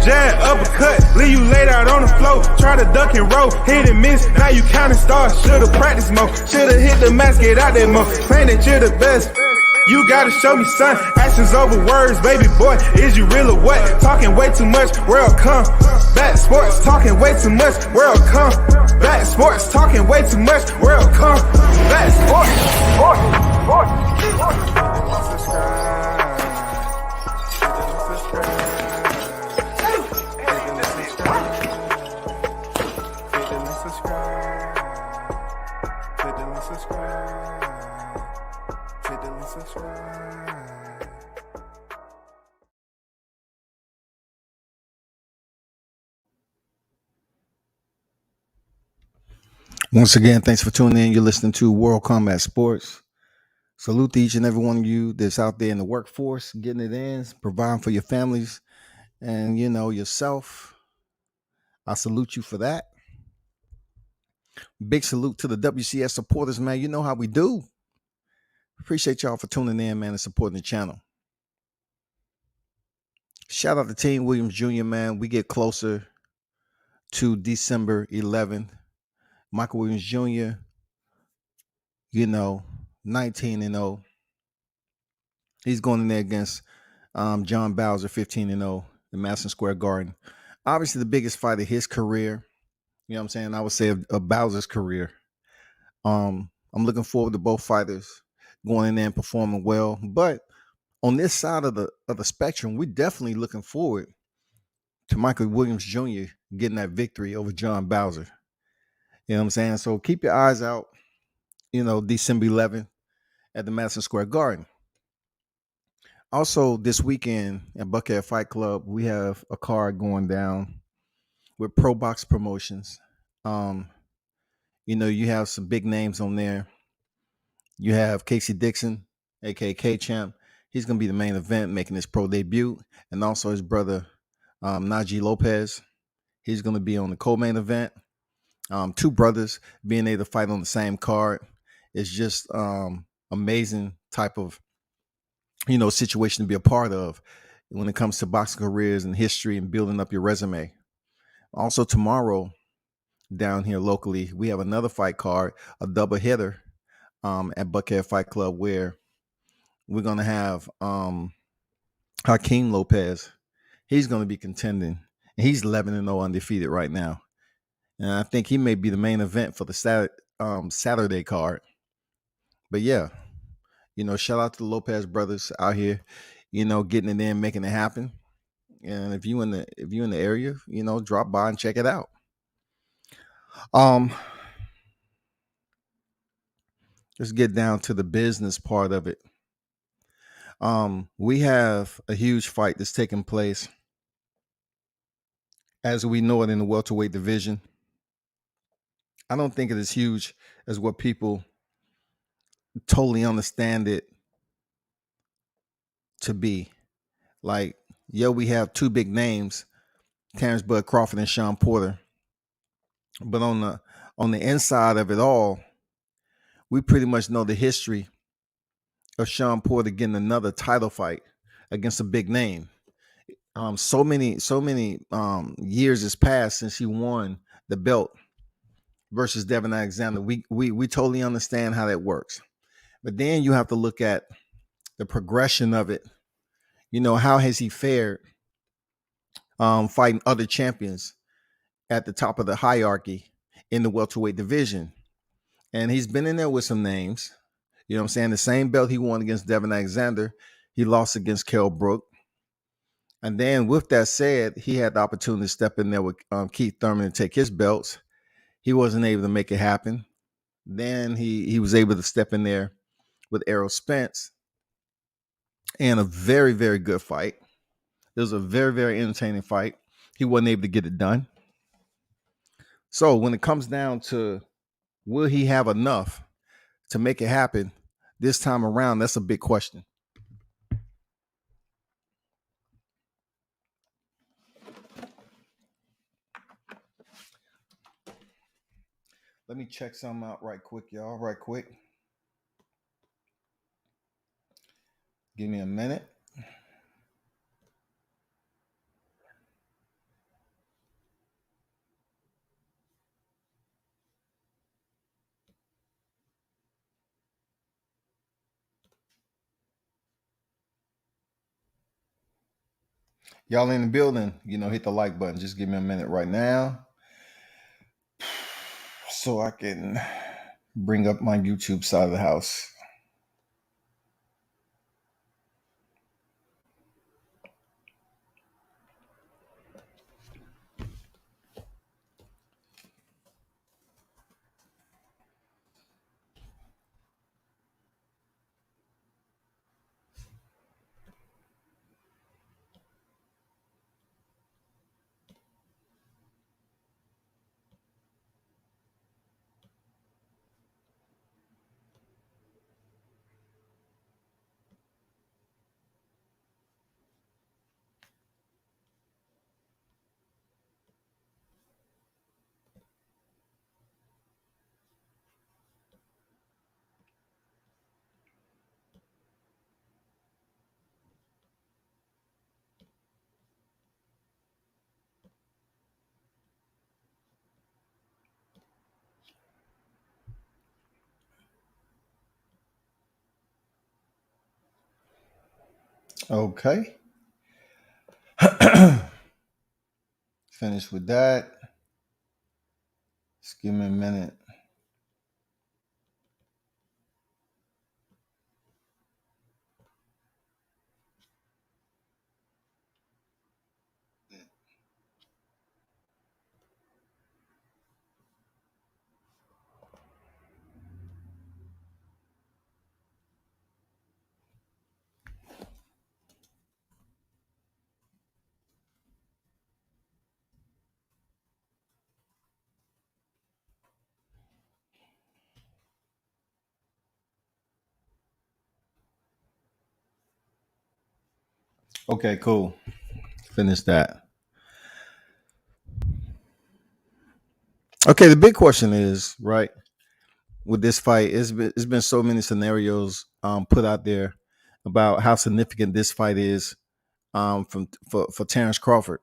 jab, uppercut, leave you laid out on the floor. Try to duck and roll, hit and miss, now you counting stars. Should've practiced more, should've hit the mask, get out there more. Claim that you're the best. You gotta show me, son. Actions over words, baby boy. Is you real or what? Talking way too much, world come. Back sports, talking way too much, world come. Back sports, talking way too much, world come. Back Once again, thanks for tuning in. You're listening to World Combat Sports. Salute to each and every one of you that's out there in the workforce, getting it in, providing for your families and, yourself. I salute you for that. Big salute to the WCS supporters, man. You know how we do. Appreciate y'all for tuning in, man, and supporting the channel. Shout out to Team Williams Jr., man. We get closer to December 11th. Michael Williams Jr., 19-0. He's going in there against John Bowser, 15-0 in Madison Square Garden. Obviously, the biggest fight of his career. You know what I'm saying? I would say of Bowser's career. I'm looking forward to both fighters going in there and performing well. But on this side of the spectrum, we're definitely looking forward to Michael Williams Jr. getting that victory over John Bowser. You know what I'm saying? So keep your eyes out, December 11th at the Madison Square Garden. Also, this weekend at Buckhead Fight Club, we have a card going down with Pro Box Promotions. You have some big names on there. You have Casey Dixon, aka K-Champ. He's going to be the main event, making his pro debut. And also his brother, Najee Lopez. He's going to be on the co-main event. Two brothers being able to fight on the same card is just amazing type of situation to be a part of when it comes to boxing careers and history and building up your resume. Also tomorrow down here locally, we have another fight card, a double hitter at Buckhead Fight Club, where we're going to have Hakeem Lopez. He's going to be contending, and he's 11-0 undefeated right now. And I think he may be the main event for the Saturday card. But yeah, shout out to the Lopez brothers out here, getting it in, making it happen. And if you in the area, drop by and check it out. Let's get down to the business part of it. We have a huge fight that's taking place, as we know it, in the welterweight division. I don't think it is huge as what people totally understand it to be. Like, we have two big names, Terrence Bud Crawford and Sean Porter. But on the inside of it all, we pretty much know the history of Sean Porter getting another title fight against a big name. So many years has passed since he won the belt versus Devin Alexander. We totally understand how that works. But then you have to look at the progression of it. How has he fared fighting other champions at the top of the hierarchy in the welterweight division? And he's been in there with some names. You know what I'm saying? The same belt he won against Devin Alexander, he lost against Kell Brook. And then with that said, he had the opportunity to step in there with Keith Thurman and take his belts. He wasn't able to make it happen. Then he was able to step in there with Errol Spence, and a very, very good fight. It was a very, very entertaining fight. He wasn't able to get it done. So when it comes down to will he have enough to make it happen this time around, that's a big question. Let me check something out right quick, y'all. Right quick. Give me a minute. Y'all in the building, hit the like button. Just give me a minute right now so I can bring up my YouTube side of the house. Okay. Finish with that. Just give me a minute. Okay, cool. Finish that. Okay, the big question is, right, with this fight, it's been so many scenarios put out there about how significant this fight is for Terrence Crawford.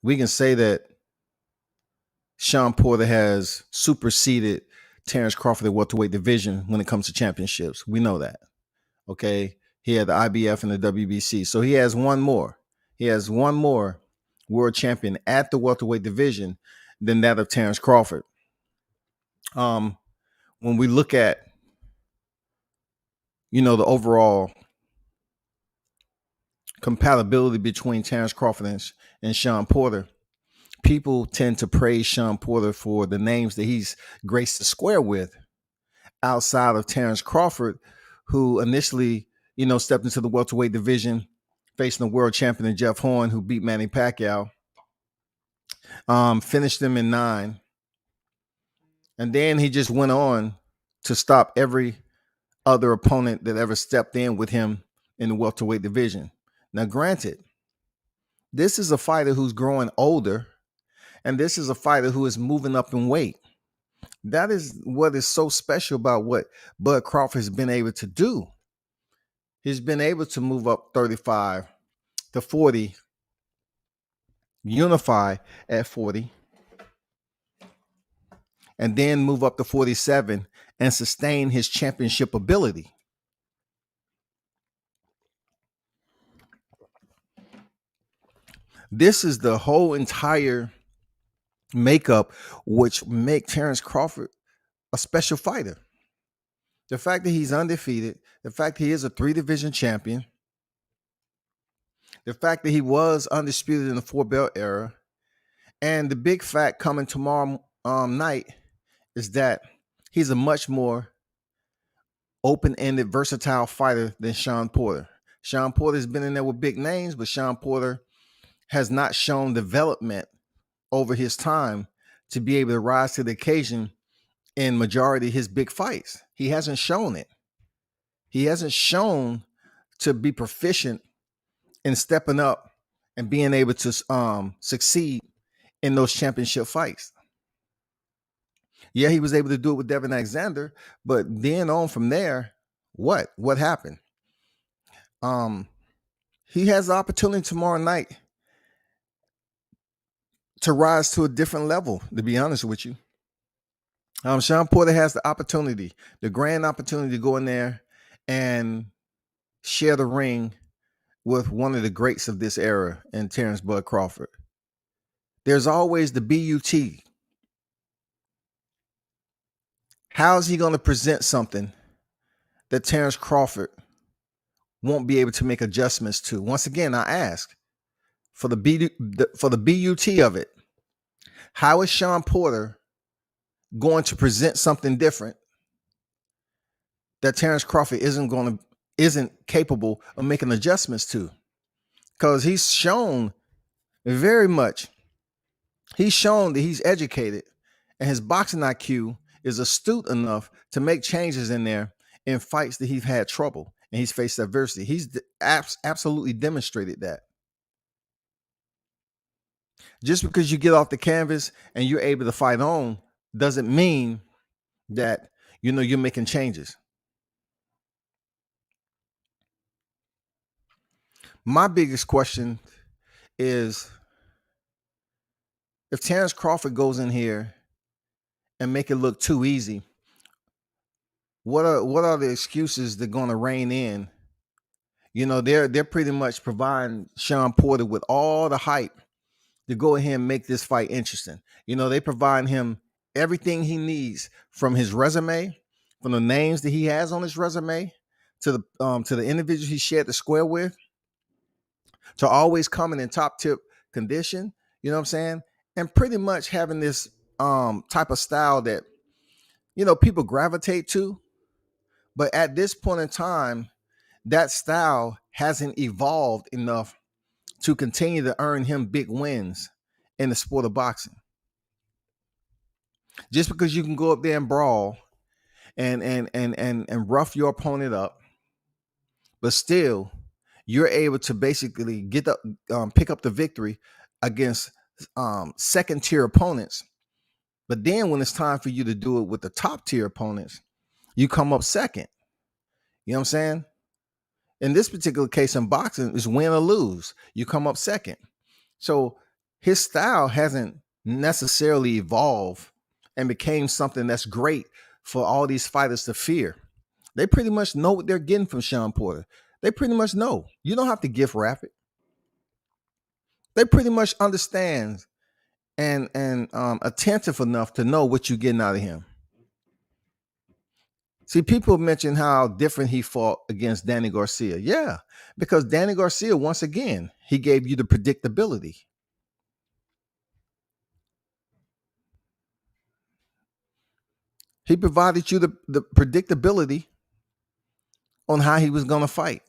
We can say that Sean Porter has superseded Terrence Crawford at welterweight division when it comes to championships. We know that. Okay. He had the IBF and the WBC. So he has one more. He has one more world champion at the welterweight division than that of Terrence Crawford. When we look at, the overall compatibility between Terrence Crawford and Sean Porter, people tend to praise Sean Porter for the names that he's graced the square with outside of Terrence Crawford, who initially, stepped into the welterweight division facing the world champion Jeff Horn, who beat Manny Pacquiao, finished him in 9. And then he just went on to stop every other opponent that ever stepped in with him in the welterweight division. Now, granted, this is a fighter who's growing older, and this is a fighter who is moving up in weight. That is what is so special about what Bud Crawford has been able to do. He's been able to move up 35 to 40, unify at 40, and then move up to 47 and sustain his championship ability. This is the whole entire makeup which make Terrence Crawford a special fighter. The fact that he's undefeated, the fact that he is a 3-division champion, the fact that he was undisputed in the 4-belt era, and the big fact coming tomorrow night is that he's a much more open-ended, versatile fighter than Sean Porter. Sean Porter has been in there with big names, but Sean Porter has not shown development over his time to be able to rise to the occasion in majority of his big fights. He hasn't shown it. He hasn't shown to be proficient in stepping up and being able to succeed in those championship fights. Yeah, he was able to do it with Devin Alexander, but then on from there, what happened? He has the opportunity tomorrow night to rise to a different level, to be honest with you. Sean Porter has the opportunity, the grand opportunity to go in there and share the ring with one of the greats of this era in Terrence Bud Crawford. There's always the BUT. How is he going to present something that Terrence Crawford won't be able to make adjustments to? Once again, I ask for the BUT of it. How is Sean Porter going to present something different that Terrence Crawford isn't capable of making adjustments to? Because he's shown that he's educated and his boxing IQ is astute enough to make changes in there in fights that he's had trouble and he's faced adversity. He's absolutely demonstrated that. Just because you get off the canvas and you're able to fight on doesn't mean that you're making changes. My biggest question is, if Terrence Crawford goes in here and make it look too easy, what are the excuses they're going to rein in? They're pretty much providing Sean Porter with all the hype to go ahead and make this fight interesting. They provide him everything he needs, from his resume, from the names that he has on his resume, to the individuals he shared the square with, to always coming in top tip condition. You know what I'm saying? And pretty much having this type of style that people gravitate to. But at this point in time, that style hasn't evolved enough to continue to earn him big wins in the sport of boxing. Just because you can go up there and brawl and rough your opponent up, but still you're able to basically pick up the victory against second tier opponents. But then when it's time for you to do it with the top tier opponents, you come up second. You know what I'm saying? In this particular case in boxing, it's win or lose. You come up second. So his style hasn't necessarily evolved and became something that's great for all these fighters to fear. They pretty much know what they're getting from Sean Porter. They pretty much know. You don't have to gift wrap it. They pretty much understand and attentive enough to know what you're getting out of him. See, people mention how different he fought against Danny Garcia. Yeah, because Danny Garcia, once again, he gave you the predictability. He provided you the predictability on how he was going to fight.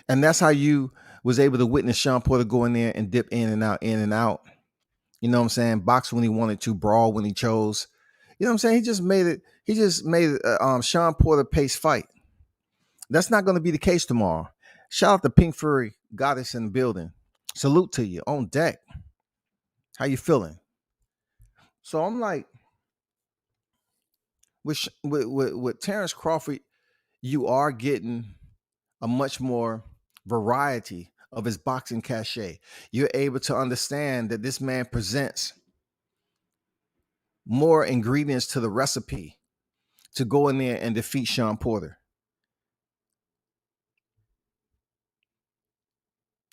And that's how you was able to witness Sean Porter go in there and dip in and out, in and out. You know what I'm saying? Box when he wanted to, brawl when he chose. You know what I'm saying? He just made it Sean Porter pace fight. That's not going to be the case tomorrow. Shout out to Pink Fury Goddess in the building. Salute to you, on deck. How you feeling? So I'm like, with Terrence Crawford, you are getting a much more variety of his boxing cachet. You're able to understand that this man presents more ingredients to the recipe to go in there and defeat Sean Porter.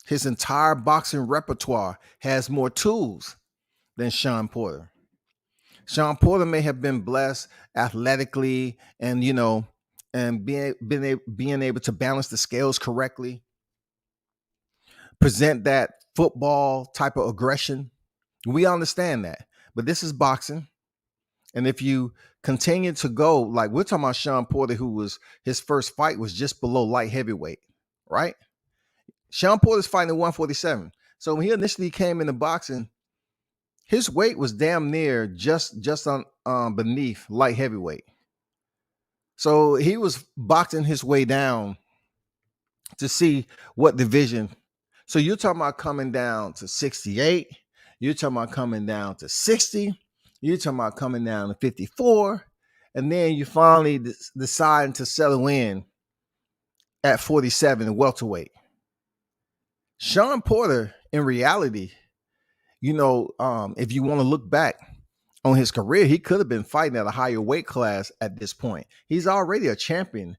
His entire boxing repertoire has more tools than Sean Porter. Sean Porter may have been blessed athletically and being able to balance the scales correctly, present that football type of aggression. We understand that, but this is boxing. And if you continue to go, like we're talking about Sean Porter, his first fight was just below light heavyweight, right? Sean Porter's fighting at 147. So when he initially came into boxing, his weight was damn near just on beneath light heavyweight. So he was boxing his way down to see what division. So you're talking about coming down to 68. You're talking about coming down to 60. You're talking about coming down to 54. And then you finally deciding to settle in at 47 welterweight. Sean Porter, in reality, if you want to look back on his career, he could have been fighting at a higher weight class at this point. He's already a champion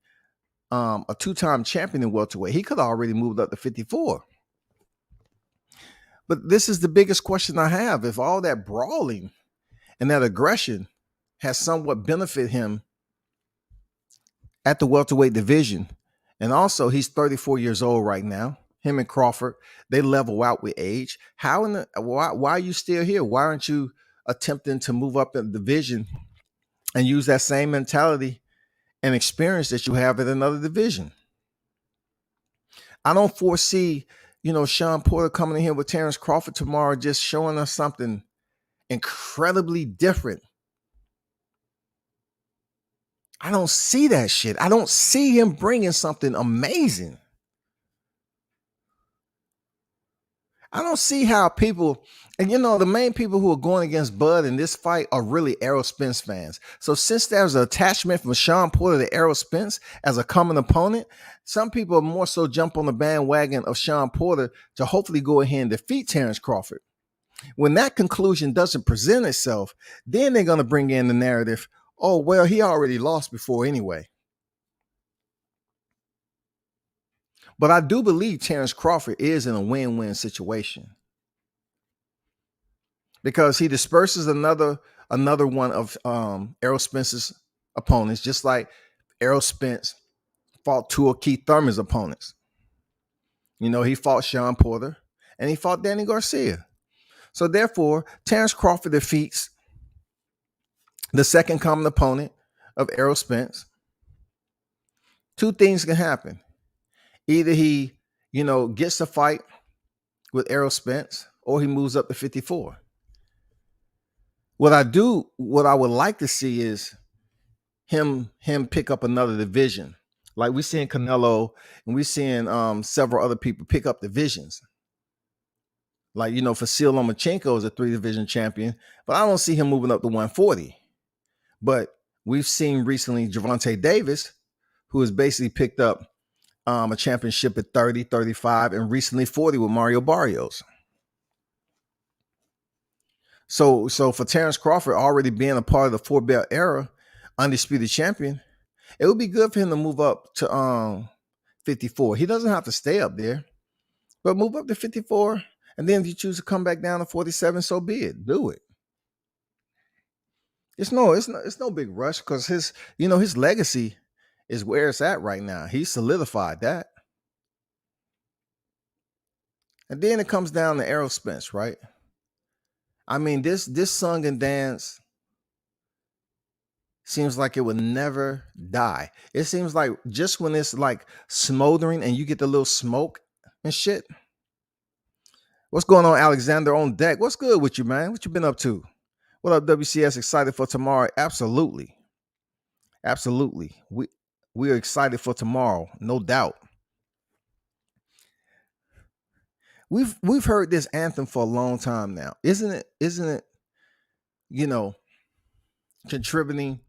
a two-time champion in welterweight. He could have already moved up to 54. But this is the biggest question I have. If all that brawling and that aggression has somewhat benefited him at the welterweight division, and also he's 34 years old right now. Him and Crawford, they level out with age. Why are you still here? Why aren't you attempting to move up in the division and use that same mentality and experience that you have at another division? I don't foresee, Sean Porter coming in here with Terrence Crawford tomorrow, just showing us something incredibly different. I don't see that shit. I don't see him bringing something amazing. I don't see how people, and the main people who are going against Bud in this fight are really Errol Spence fans. So since there's an attachment from Sean Porter to Errol Spence as a common opponent, some people are more so jump on the bandwagon of Sean Porter to hopefully go ahead and defeat Terrence Crawford. When that conclusion doesn't present itself, then they're going to bring in the narrative, oh, well, he already lost before anyway. But I do believe Terrence Crawford is in a win-win situation because he disperses another one of Errol Spence's opponents, just like Errol Spence fought two of Keith Thurman's opponents. He fought Sean Porter and he fought Danny Garcia. So therefore, Terrence Crawford defeats the second common opponent of Errol Spence. Two things can happen. Either he, gets the fight with Errol Spence or he moves up to 54. What I would like to see is him pick up another division. Like we're seeing Canelo and we're seeing several other people pick up divisions. Like, Vasyl Lomachenko is a 3-division champion, but I don't see him moving up to 140. But we've seen recently Gervonta Davis, who has basically picked up a championship at 30, 35, and recently 40 with Mario Barrios. So for Terrence Crawford already being a part of the 4-belt era, undisputed champion, it would be good for him to move up to 54. He doesn't have to stay up there, but move up to 54. And then if you choose to come back down to 47, so be it. Do it. It's no big rush because his legacy is where it's at right now. He's solidified that. And then it comes down to Errol Spence, right? I mean, this song and dance seems like it would never die. It seems like just when it's like smoldering and you get the little smoke and shit. What's going on, Alexander on deck? What's good with you, man? What you been up to? What up, WCS? Excited for tomorrow? Absolutely. Absolutely. We are excited for tomorrow, no doubt. We've heard this anthem for a long time now. Isn't it, contributing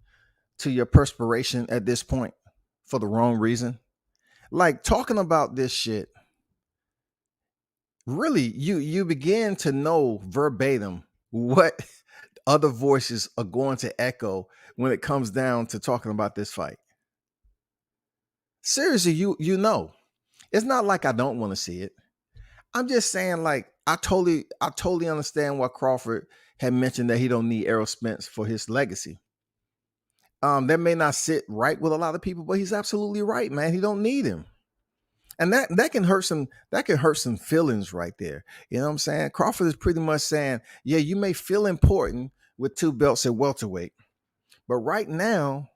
to your perspiration at this point for the wrong reason? Like talking about this shit, really, you begin to know verbatim what other voices are going to echo when it comes down to talking about this fight. Seriously, it's not like I don't want to see it. I'm just saying, like, I totally understand why Crawford had mentioned that he don't need Errol Spence for his legacy. That may not sit right with a lot of people, but he's absolutely right, man. He don't need him. And that can hurt some feelings right there. You know what I'm saying? Crawford is pretty much saying, yeah, you may feel important with 2 belts at welterweight, but right now,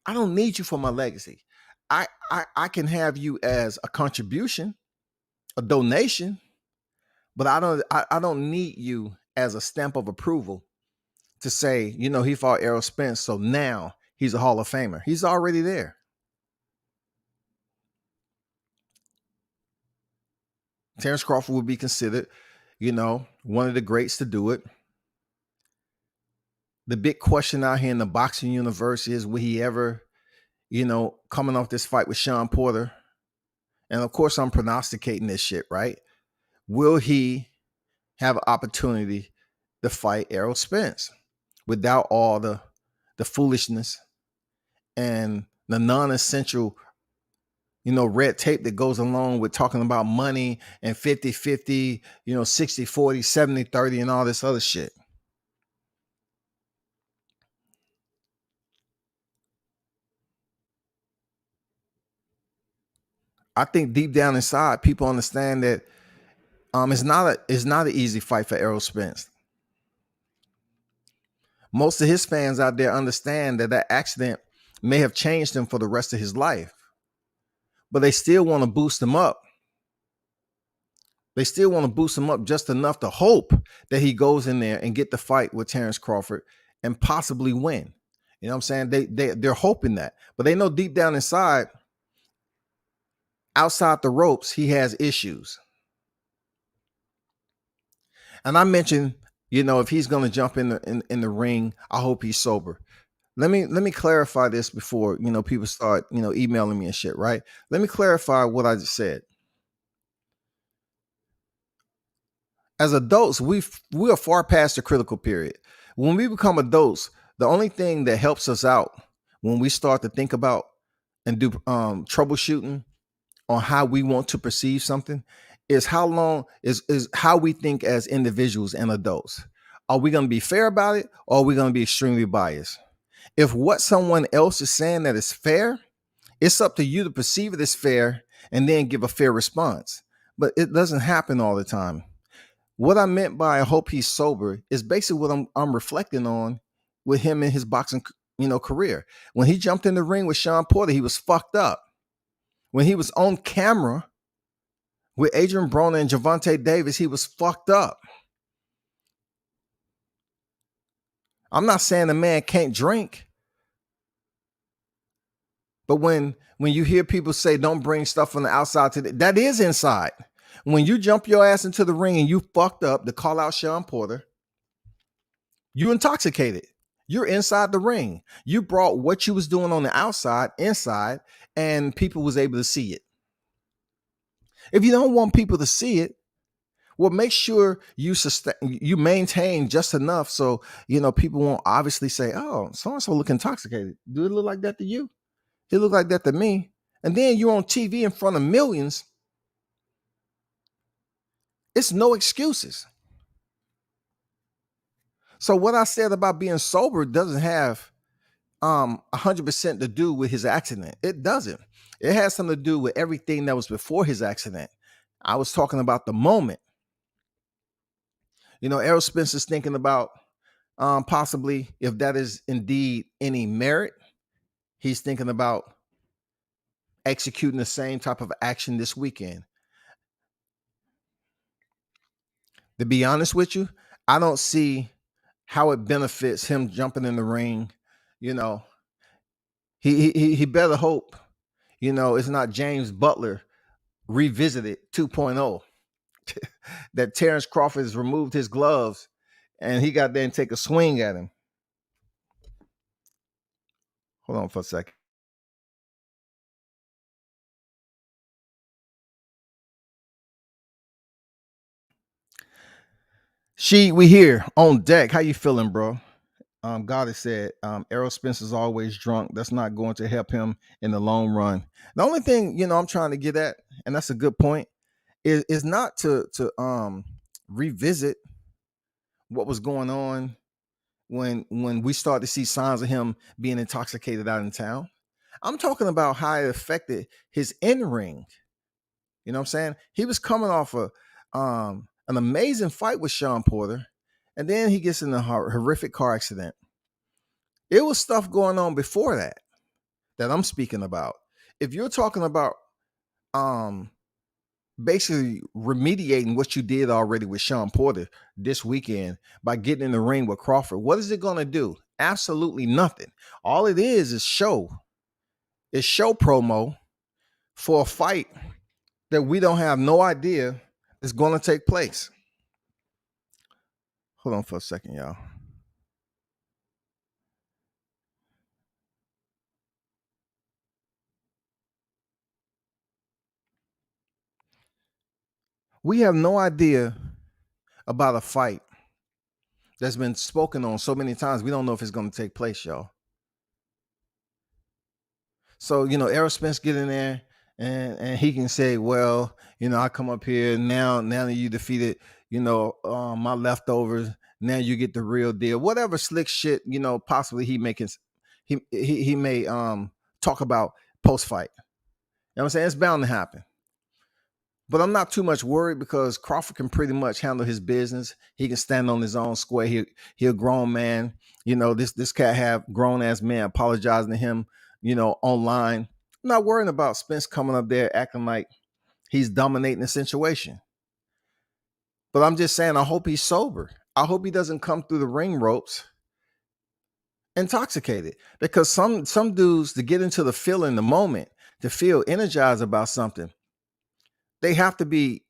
I don't need you for my legacy. I can have you as a contribution, a donation, but I don't need you as a stamp of approval to say, he fought Errol Spence, so now he's a Hall of Famer. He's already there. Terrence Crawford would be considered, one of the greats to do it. The big question out here in the boxing universe is, will he ever, coming off this fight with Sean Porter? And of course, I'm prognosticating this shit, right? Will he have an opportunity to fight Errol Spence without all the foolishness and the non-essential, red tape that goes along with talking about money and 50-50, 60-40, 70-30, and all this other shit. I think deep down inside, people understand that it's not an easy fight for Errol Spence. Most of his fans out there understand that accident may have changed him for the rest of his life, but they still want to boost him up. They still want to boost him up just enough to hope that he goes in there and get the fight with Terrence Crawford and possibly win. You know what I'm saying? They're hoping that, but they know deep down inside, outside the ropes, he has issues. And I mentioned, if he's going to jump in the ring, I hope he's sober. Let me clarify this before people start emailing me and shit. Right? Let me clarify what I just said. As adults, we are far past the critical period. When we become adults, the only thing that helps us out when we start to think about and do troubleshooting on how we want to perceive something is how we think as individuals and adults. Are we going to be fair about it, or are we going to be extremely biased? If what someone else is saying that is fair, it's up to you to perceive it as fair and then give a fair response. But it doesn't happen all the time. What I meant by I hope he's sober is basically what I'm reflecting on with him in his boxing, career. When he jumped in the ring with Sean Porter, he was fucked up. When he was on camera with Adrian Broner and Gervonta Davis, he was fucked up. I'm not saying the man can't drink, but when you hear people say don't bring stuff from the outside that is inside. When you jump your ass into the ring and you fucked up to call out Sean Porter, you intoxicated. You're inside the ring. You brought what you was doing on the outside inside, and people was able to see it. If you don't want people to see it, well, make sure you maintain just enough so people won't obviously say, "Oh, so and so look intoxicated." Do it look like that to you? It look like that to me. And then you're on TV in front of millions. It's no excuses. So what I said about being sober doesn't have 100% to do with his accident. It doesn't. It has something to do with everything that was before his accident. I was talking about the moment. Errol Spence is thinking about possibly, if that is indeed any merit, he's thinking about executing the same type of action this weekend. To be honest with you, I don't see how it benefits him jumping in the ring. He better hope, it's not James Butler revisited 2.0. That Terrence Crawford has removed his gloves and he got there and take a swing at him. Hold on for a second. We here on deck. How you feeling, bro? God has said, Errol Spence is always drunk. That's not going to help him in the long run. The only thing, I'm trying to get at, and that's a good point, is not to revisit what was going on when we start to see signs of him being intoxicated out in town. I'm talking about how it affected his in-ring. You know what I'm saying? He was coming off an amazing fight with Sean Porter, and then he gets in a horrific car accident. It was stuff going on before that I'm speaking about. If you're talking about basically remediating what you did already with Sean Porter this weekend by getting in the ring with Crawford, what is it going to do? Absolutely nothing. All it is show. It's show promo for a fight that we don't have no idea is going to take place. Hold on for a second, y'all. We have no idea about a fight that's been spoken on so many times. We don't know if it's going to take place, y'all. So, Errol Spence get in there and he can say, well, I come up here now that you defeated, my leftovers. Now you get the real deal. Whatever slick shit, possibly he may talk about post fight. You know what I'm saying? It's bound to happen. But I'm not too much worried because Crawford can pretty much handle his business. He can stand on his own square. He a grown man. This cat have grown ass man apologizing to him, online. I'm not worrying about Spence coming up there acting like he's dominating the situation. But I'm just saying, I hope he's sober. I hope he doesn't come through the ring ropes intoxicated. Because some dudes, to get into the feeling, the moment, to feel energized about something, they have to be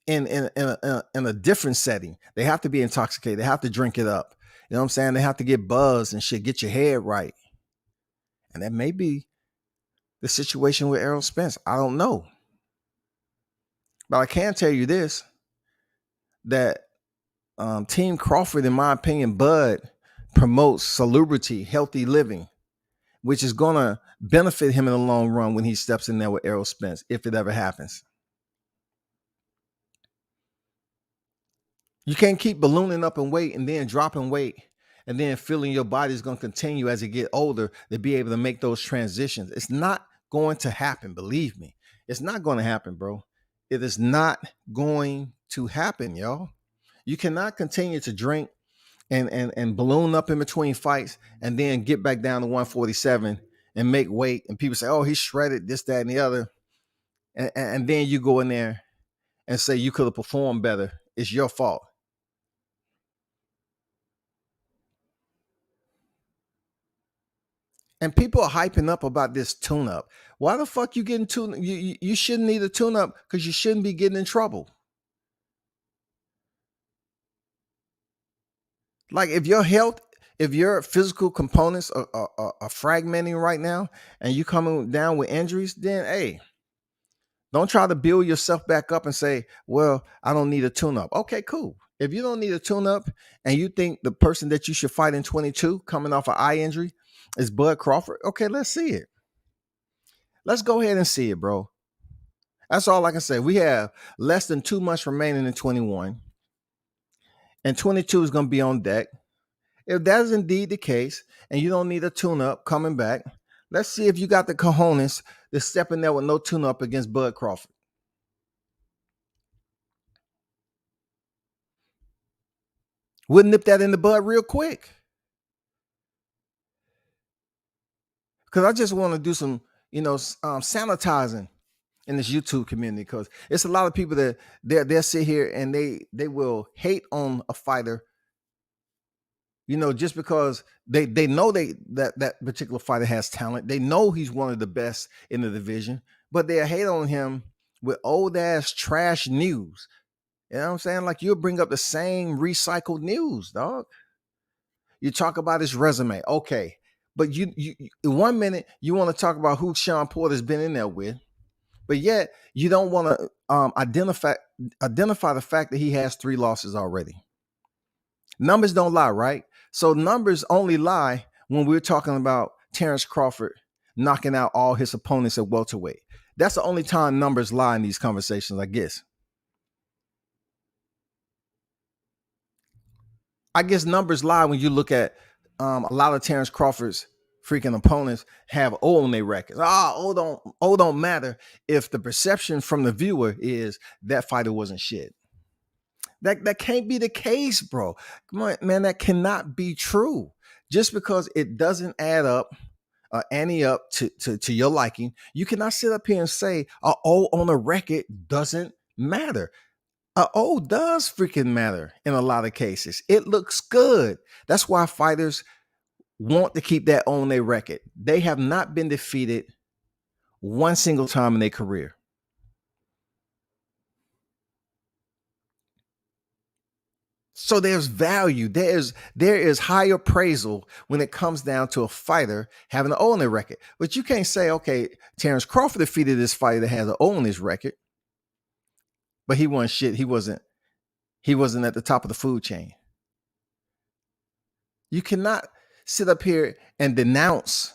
in a different setting. They have to be intoxicated. They have to drink it up. You know what I'm saying? They have to get buzzed and shit, get your head right. And that may be the situation with Errol Spence. I don't know. But I can tell you this, that Team Crawford, in my opinion, Bud, promotes salubrity, healthy living, which is going to benefit him in the long run when he steps in there with Errol Spence, if it ever happens. You can't keep ballooning up in weight and then dropping weight and then feeling your body's going to continue as you get older to be able to make those transitions. It's not going to happen. Believe me. It's not going to happen, bro. It is not going to happen, y'all. You cannot continue to drink and balloon up in between fights and then get back down to 147 and make weight. And people say, oh, he's shredded, this, that, and the other. And then you go in there and say you could have performed better. It's your fault. And people are hyping up about this tune-up. Why the fuck you getting tune? You shouldn't need a tune-up because you shouldn't be getting in trouble. Like if your physical components are fragmenting right now and you coming down with injuries, then hey, don't try to build yourself back up and say, well, I don't need a tune-up. Okay, cool. If you don't need a tune-up and you think the person that you should fight in 22 coming off an eye injury is Bud Crawford, okay, let's see it. Let's go ahead and see it, bro. That's all I can say. We have less than 2 months remaining in 21. And 22 is going to be on deck. If that is indeed the case, and you don't need a tune-up coming back, let's see if you got the cojones to step in there with no tune-up against Bud Crawford. We'll nip that in the bud real quick. Because I just want to do some, sanitizing in this YouTube community, because it's a lot of people that they'll sit here and they will hate on a fighter, just because they know that particular fighter has talent. They know he's one of the best in the division, but they'll hate on him with old ass trash news. You know what I'm saying? Like you'll bring up the same recycled news, dog. You talk about his resume, okay, but you in 1 minute you want to talk about who Sean Porter's been in there with, but yet you don't want to identify the fact that he has 3 losses already. Numbers don't lie, right? So numbers only lie when we're talking about Terrence Crawford knocking out all his opponents at welterweight. That's the only time numbers lie in these conversations, I guess. I guess numbers lie when you look at a lot of Terrence Crawford's freaking opponents have O on their records. O don't matter if the perception from the viewer is that fighter wasn't shit. That can't be the case, bro. Come on, man, that cannot be true. Just because it doesn't add up, ante up to your liking, you cannot sit up here and say a O on a record doesn't matter. O does freaking matter in a lot of cases. It looks good. That's why fighters want to keep that on their record. They have not been defeated one single time in their career. So there's value. There is high appraisal when it comes down to a fighter having an O on their record. But you can't say, okay, Terrence Crawford defeated this fighter that has an O on his record, but he won shit. He wasn't at the top of the food chain. You cannot sit up here and denounce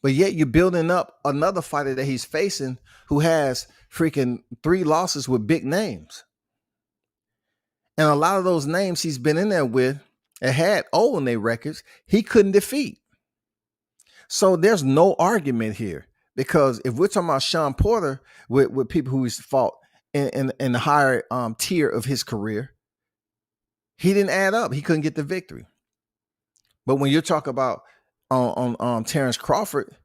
But yet you're building up another fighter that he's facing who has freaking 3 losses with big names. And a lot of those names he's been in there with and had O in their records, he couldn't defeat. So there's no argument here, because if we're talking about Sean Porter with people who he's fought in the higher tier of his career, he didn't add up. He couldn't get the victory. But when you're talking about on Terrence Crawford,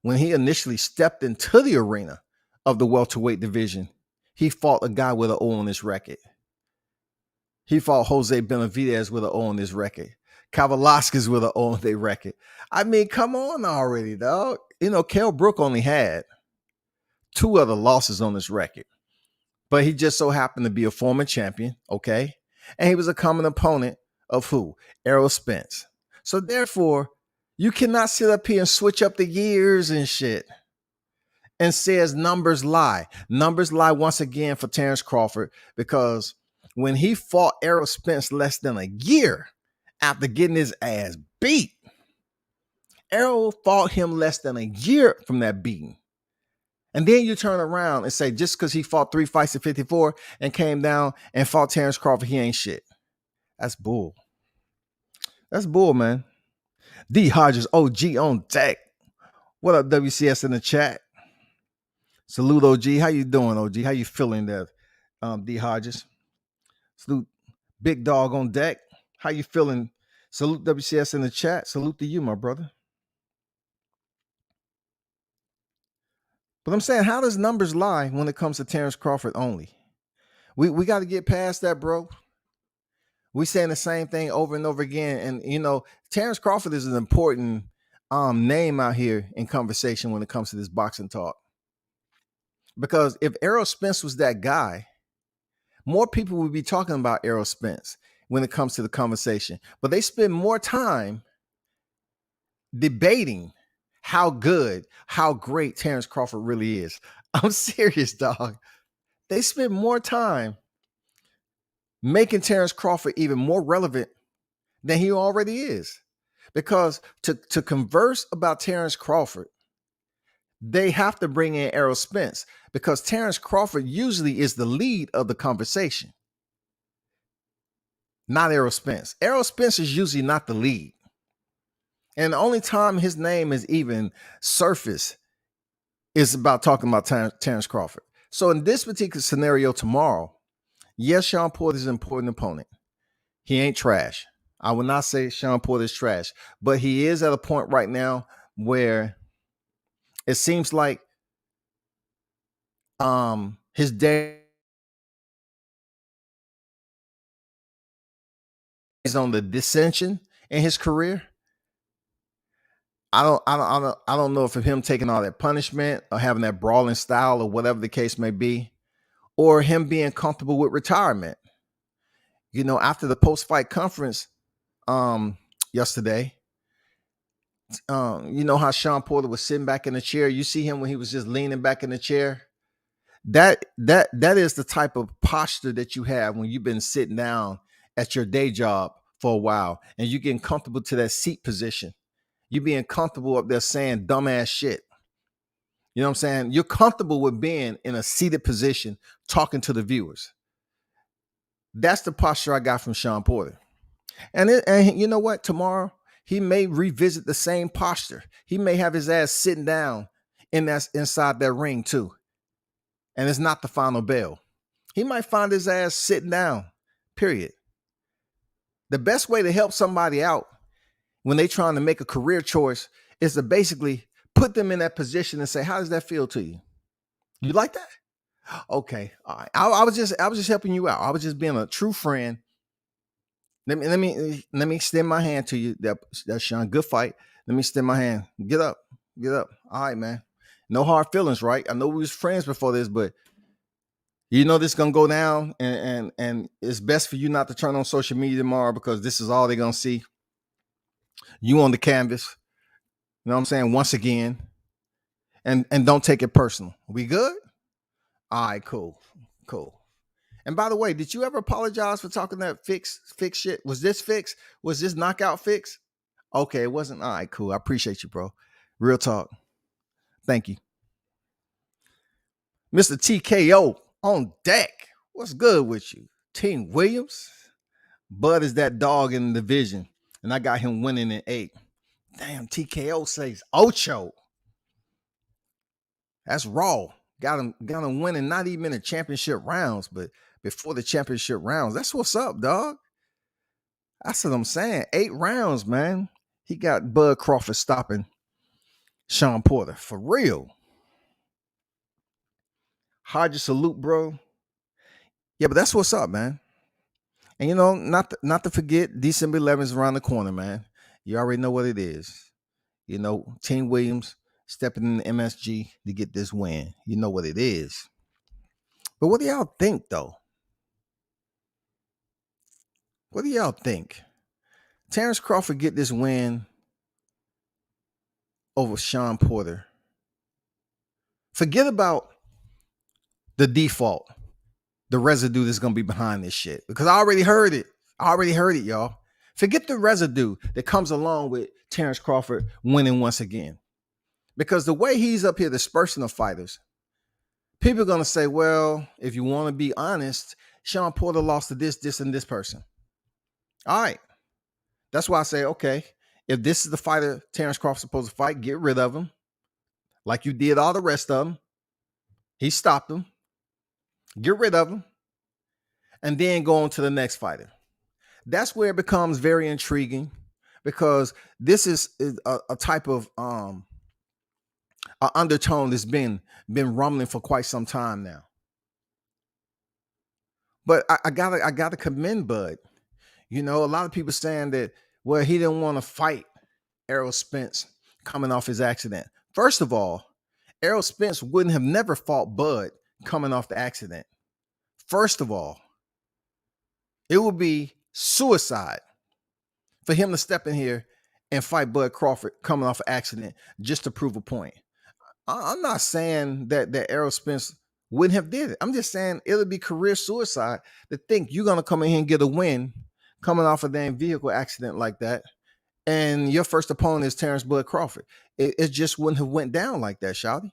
when he initially stepped into the arena of the welterweight division, he fought a guy with an O on his record. He fought Jose Benavidez with an O on his record. Kavaliauskas with an O on their record. I mean, come on already, dog. You know, Kell Brook only had 2 other losses on his record, but he just so happened to be a former champion, okay? And he was a common opponent of who? Errol Spence. So therefore, you cannot sit up here and switch up the years and shit and says numbers lie. Numbers lie once again for Terrence Crawford, because when he fought Errol Spence less than a year after getting his ass beat, Errol fought him less than a year from that beating. And then you turn around and say, just because he fought 3 fights at 54 and came down and fought Terrence Crawford, he ain't shit. That's bull. That's bull, man. D Hodges, OG on deck. What up, WCS in the chat? Salute, OG. How you doing, OG? How you feeling there, D Hodges? Salute, Big Dog on deck. How you feeling? Salute, WCS in the chat. Salute to you, my brother. But I'm saying, how does numbers lie when it comes to Terrence Crawford only? We got to get past that, bro. We saying the same thing over and over again. And, you know, Terrence Crawford is an important name out here in conversation when it comes to this boxing talk. Because if Errol Spence was that guy, more people would be talking about Errol Spence when it comes to the conversation. But they spend more time debating how good, how great Terrence Crawford really is. I'm serious, dog. They spend more time making Terrence Crawford even more relevant than he already is. Because to converse about Terrence Crawford, they have to bring in Errol Spence, because Terrence Crawford usually is the lead of the conversation, not Errol Spence. Errol Spence is usually not the lead. And the only time his name is even surfaced is about talking about Terrence Crawford. So in this particular scenario tomorrow, yes, Sean Porter is an important opponent. He ain't trash. I would not say Sean Porter is trash, but he is at a point right now where it seems like his day is on the dissension in his career. I don't know if it's him taking all that punishment or having that brawling style or whatever the case may be, or him being comfortable with retirement. You know, after the post-fight conference yesterday, you know how Sean Porter was sitting back in the chair. You see him when he was just leaning back in the chair. That is the type of posture that you have when you've been sitting down at your day job for a while and you're getting comfortable to that seat position. You being comfortable up there saying dumbass shit. You know what I'm saying? You're comfortable with being in a seated position, talking to the viewers. That's the posture I got from Sean Porter. And you know what? Tomorrow, he may revisit the same posture. He may have his ass sitting down inside that ring too. And it's not the final bell. He might find his ass sitting down, period. The best way to help somebody out when they're trying to make a career choice is to basically put them in that position and say, how does that feel to you? You like that? Okay. All right. I was just helping you out. I was just being a true friend. Let me extend my hand to you. That's Sean. Good fight. Let me extend my hand. Get up. All right, man. No hard feelings, right? I know we was friends before this, but you know this is gonna go down, and it's best for you not to turn on social media tomorrow, because this is all they're gonna see. You on the canvas. You know what I'm saying? Once again. And don't take it personal. We good? All right, cool. And by the way, did you ever apologize for talking that fix shit? Was this fix? Was this knockout fix? Okay, it wasn't. All right, cool. I appreciate you, bro. Real talk. Thank you. Mr. TKO on deck. What's good with you? Team Williams. Bud is that dog in the division, and I got him winning in 8. Damn, TKO says Ocho. That's raw. Got him winning, not even in the championship rounds, but before the championship rounds. That's what's up, dog. That's what I'm saying. 8 rounds, man. He got Bud Crawford stopping Sean Porter. For real. Hard you salute, bro. Yeah, but that's what's up, man. And not to forget, December 11th is around the corner, man. You already know what it is. Team Williams stepping in the MSG to get this win. You know what it is. But what do y'all think, though? What do y'all think? Terrence Crawford get this win over Sean Porter. Forget about the default, the residue that's going to be behind this shit. Because I already heard it. Y'all. Forget the residue that comes along with Terrence Crawford winning once again. Because the way he's up here dispersing the fighters, people are going to say, well, if you want to be honest, Sean Porter lost to this, and this person. All right. That's why I say, okay, if this is the fighter Terrence Crawford's supposed to fight, get rid of him. Like you did all the rest of them. He stopped him. Get rid of him. And then go on to the next fighter. That's where it becomes very intriguing, because this is a type of undertone that's been rumbling for quite some time now. But I gotta commend Bud. A lot of people saying that, well, he didn't want to fight Errol Spence coming off his accident. First of all, Errol Spence wouldn't have never fought Bud coming off the accident. First of all, it would be suicide for him to step in here and fight Bud Crawford coming off an accident just to prove a point. I'm not saying that Errol Spence wouldn't have did it. I'm just saying it would be career suicide to think you're going to come in here and get a win coming off a damn vehicle accident like that, and your first opponent is Terrence Bud Crawford. It just wouldn't have went down like that, Shawty.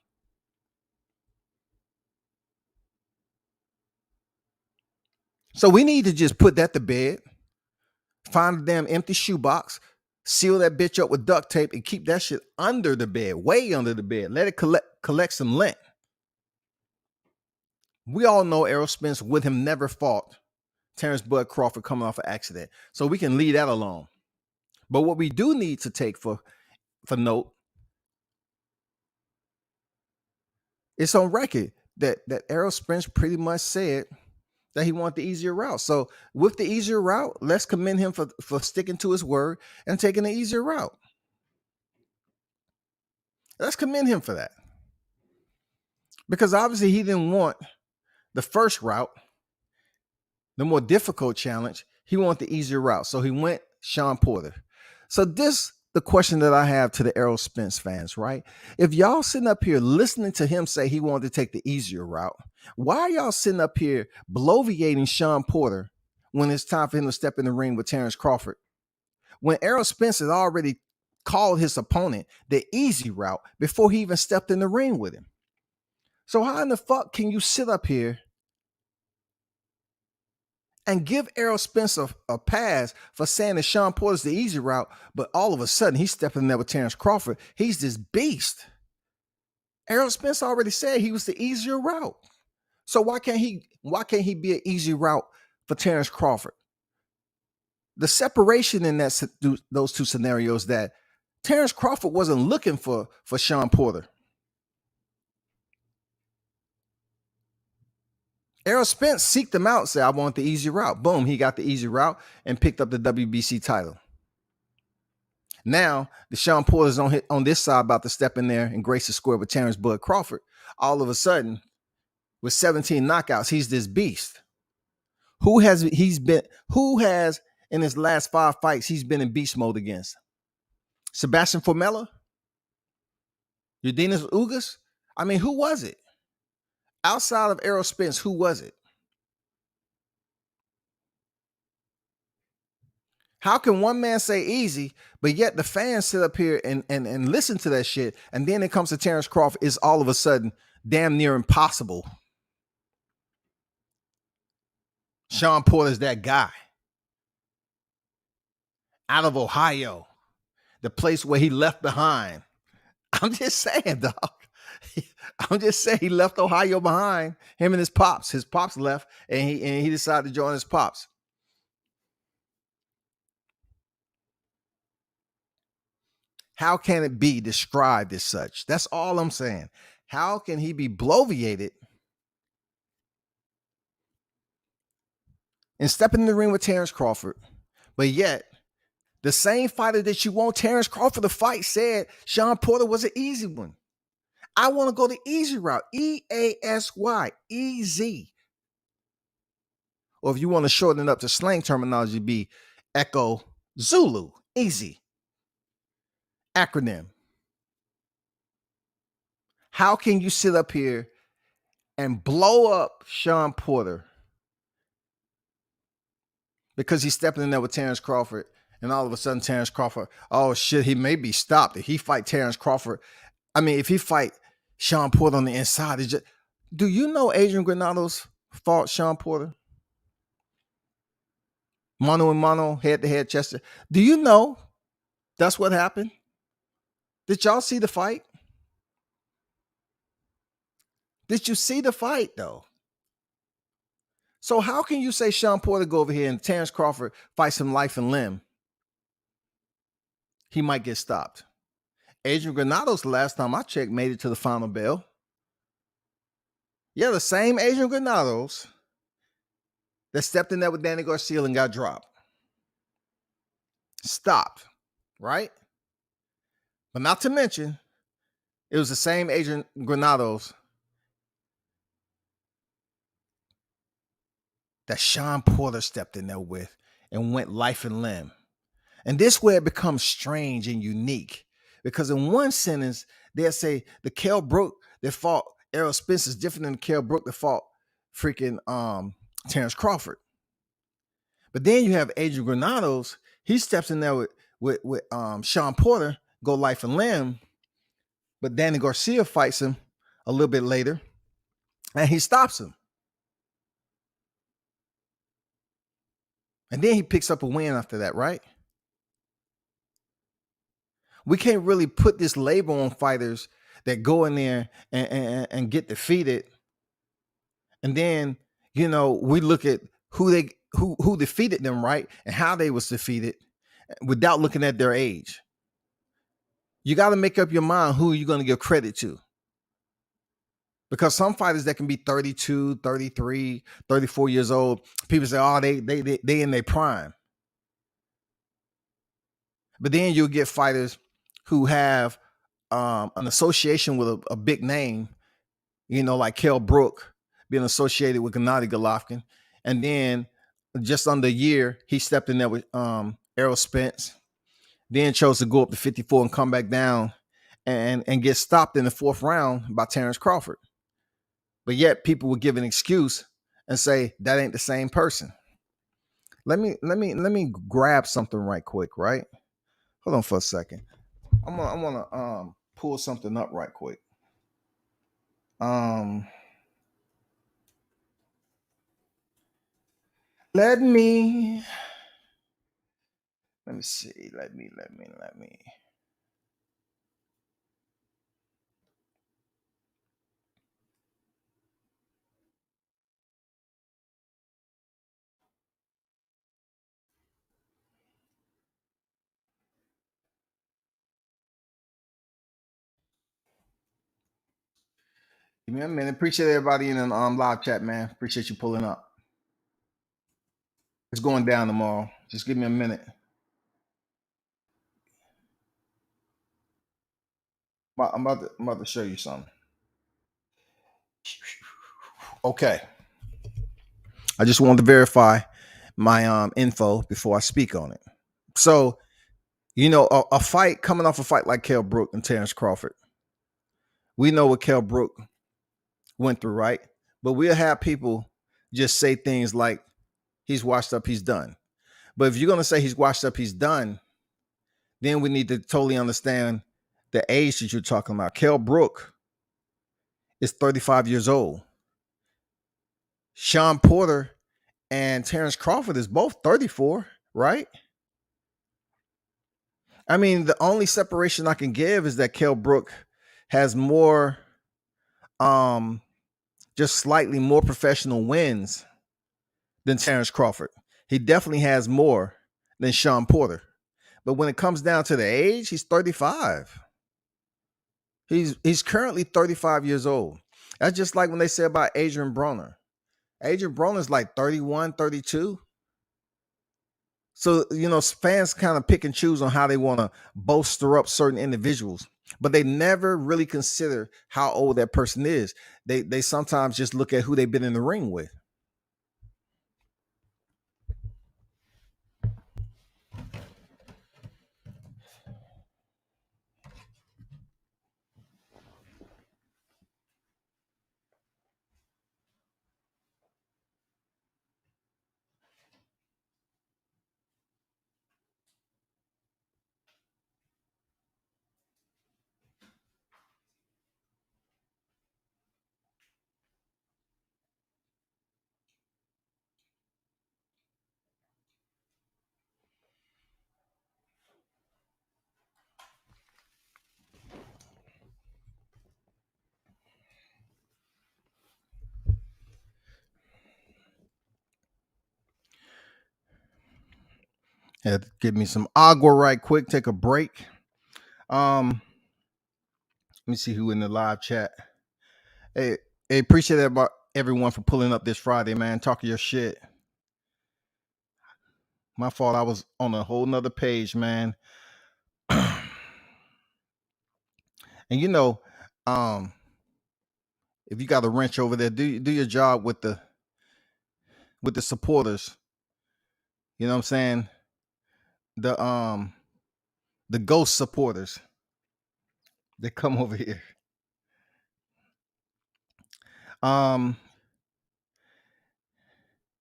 So we need to just put that to bed, find a damn empty shoebox, seal that bitch up with duct tape, and keep that shit under the bed, way under the bed. Let it collect some lint. We all know Errol Spence would have never fought Terrence Bud Crawford coming off an accident. So we can leave that alone. But what we do need to take for note, it's on record that Errol Spence pretty much said that he wanted the easier route. So with the easier route, let's commend him for sticking to his word and taking the easier route. Let's commend him for that. Because obviously he didn't want the first route, the more difficult challenge. He wanted the easier route. So he went Sean Porter. So the question that I have to the Errol Spence fans, right? If y'all sitting up here listening to him say he wanted to take the easier route, why are y'all sitting up here bloviating Sean Porter when it's time for him to step in the ring with Terrence Crawford? When Errol Spence had already called his opponent the easy route before he even stepped in the ring with him. So how in the fuck can you sit up here and give Errol Spence a pass for saying that Sean Porter's the easy route, but all of a sudden he's stepping in there with Terrence Crawford? He's this beast. Errol Spence already said he was the easier route. So why can't he be an easy route for Terrence Crawford? The separation in those two scenarios, that Terrence Crawford wasn't looking for Sean Porter. Errol Spence seeked him out and said, I want the easy route. Boom, he got the easy route and picked up the WBC title. Now, the Sean Porter's on this side about to step in there and grace the square with Terrence Bud Crawford. All of a sudden, with 17 knockouts, he's this beast. Who has in his last 5 fights he's been in beast mode against? Sebastian Formella? Eudenis Ugas? I mean, who was it? Outside of Errol Spence, who was it? How can one man say easy, but yet the fans sit up here and listen to that shit, and then it comes to Terrence Crawford, it's all of a sudden damn near impossible. Sean Porter's that guy out of Ohio, the place where he left behind. I'm just saying, dog. I'm just saying he left Ohio behind. Him and his pops. His pops left, and he decided to join his pops. How can it be described as such? That's all I'm saying. How can he be bloviated and stepping in the ring with Terrence Crawford, but yet the same fighter that you want Terrence Crawford to fight said Sean Porter was an easy one. I want to go the easy route. EASY, easy. Or if you want to shorten it up to slang terminology, be Echo Zulu, easy. Acronym. How can you sit up here and blow up Sean Porter because he's stepping in there with Terrence Crawford, and all of a sudden Terrence Crawford, oh shit, he may be stopped. If he fight Terrence Crawford, I mean, if he fight Sean Porter on the inside, it's just, do you know Adrian Granados fought Sean Porter? Mano and mano, head-to-head, chest. Do you know that's what happened? Did y'all see the fight? Did you see the fight, though? So how can you say Sean Porter go over here and Terrence Crawford fights him life and limb? He might get stopped. Adrian Granados, last time I checked, made it to the final bell. Yeah, the same Adrian Granados that stepped in there with Danny Garcia and got dropped. Stopped, right? But not to mention, it was the same Adrian Granados that Sean Porter stepped in there with and went life and limb. And this where it becomes strange and unique, because in one sentence, they'll say the Kell Brook that fought Errol Spence is different than the Kell Brook that fought freaking Terrence Crawford. But then you have Adrian Granados. He steps in there with Sean Porter, go life and limb. But Danny Garcia fights him a little bit later, and he stops him. And then he picks up a win after that, right? We can't really put this label on fighters that go in there and get defeated. And then, you know, we look at who defeated them, right? And how they was defeated without looking at their age. You got to make up your mind who you're going to give credit to. Because some fighters that can be 32, 33, 34 years old, people say, oh, they in their prime. But then you'll get fighters who have an association with a big name, you know, like Kell Brook being associated with Gennady Golovkin. And then just under a year, he stepped in there with Errol Spence, then chose to go up to 54 and come back down and get stopped in the fourth round by Terrence Crawford. But yet people will give an excuse and say that ain't the same person. Let me grab something right quick, right? Hold on for a second. I want to pull something up right quick. Let me see. Let me. Give me a minute. Appreciate everybody in the live chat, man. Appreciate you pulling up. It's going down tomorrow. Just give me a minute. I'm about to show you something. Okay. I just wanted to verify my info before I speak on it. So, you know, a fight coming off a fight like Kell Brook and Terrence Crawford. We know what Kell Brook went through, right? But we'll have people just say things like he's washed up, he's done. But if you're gonna say he's washed up, he's done, then we need to totally understand the age that you're talking about. Kell Brook is 35 years old. Sean Porter and Terrence Crawford is both 34, right? I mean, the only separation I can give is that Kell Brook has more, just slightly more professional wins than Terrence Crawford. He definitely has more than Sean Porter. But when it comes down to the age, he's 35. He's currently 35 years old. That's just like when they say about Adrian Broner. Adrian Broner's like 31, 32. So, fans kind of pick and choose on how they want to bolster up certain individuals, but they never really consider how old that person is. They sometimes just look at who they've been in the ring with. Had to give me some agua right quick. Take a break. Let me see who in the live chat. Hey, appreciate everyone for pulling up this Friday, man. Talking your shit. My fault. I was on a whole nother page, man. And if you got a wrench over there, do your job with the supporters. You know what I'm saying? The ghost supporters that come over here.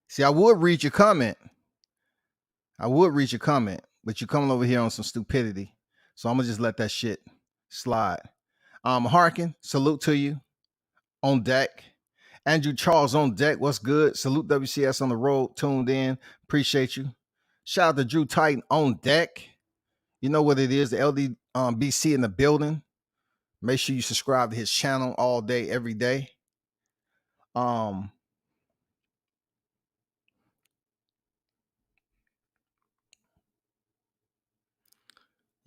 See, I would read your comment. But you're coming over here on some stupidity. So I'm gonna just let that shit slide. Harkin, salute to you. On deck. Andrew Charles on deck. What's good? Salute WCS on the road. Tuned in. Appreciate you. Shout out to Drew Titan on deck. You know what it is. The LD BC in the building. Make sure you subscribe to his channel all day, every day. You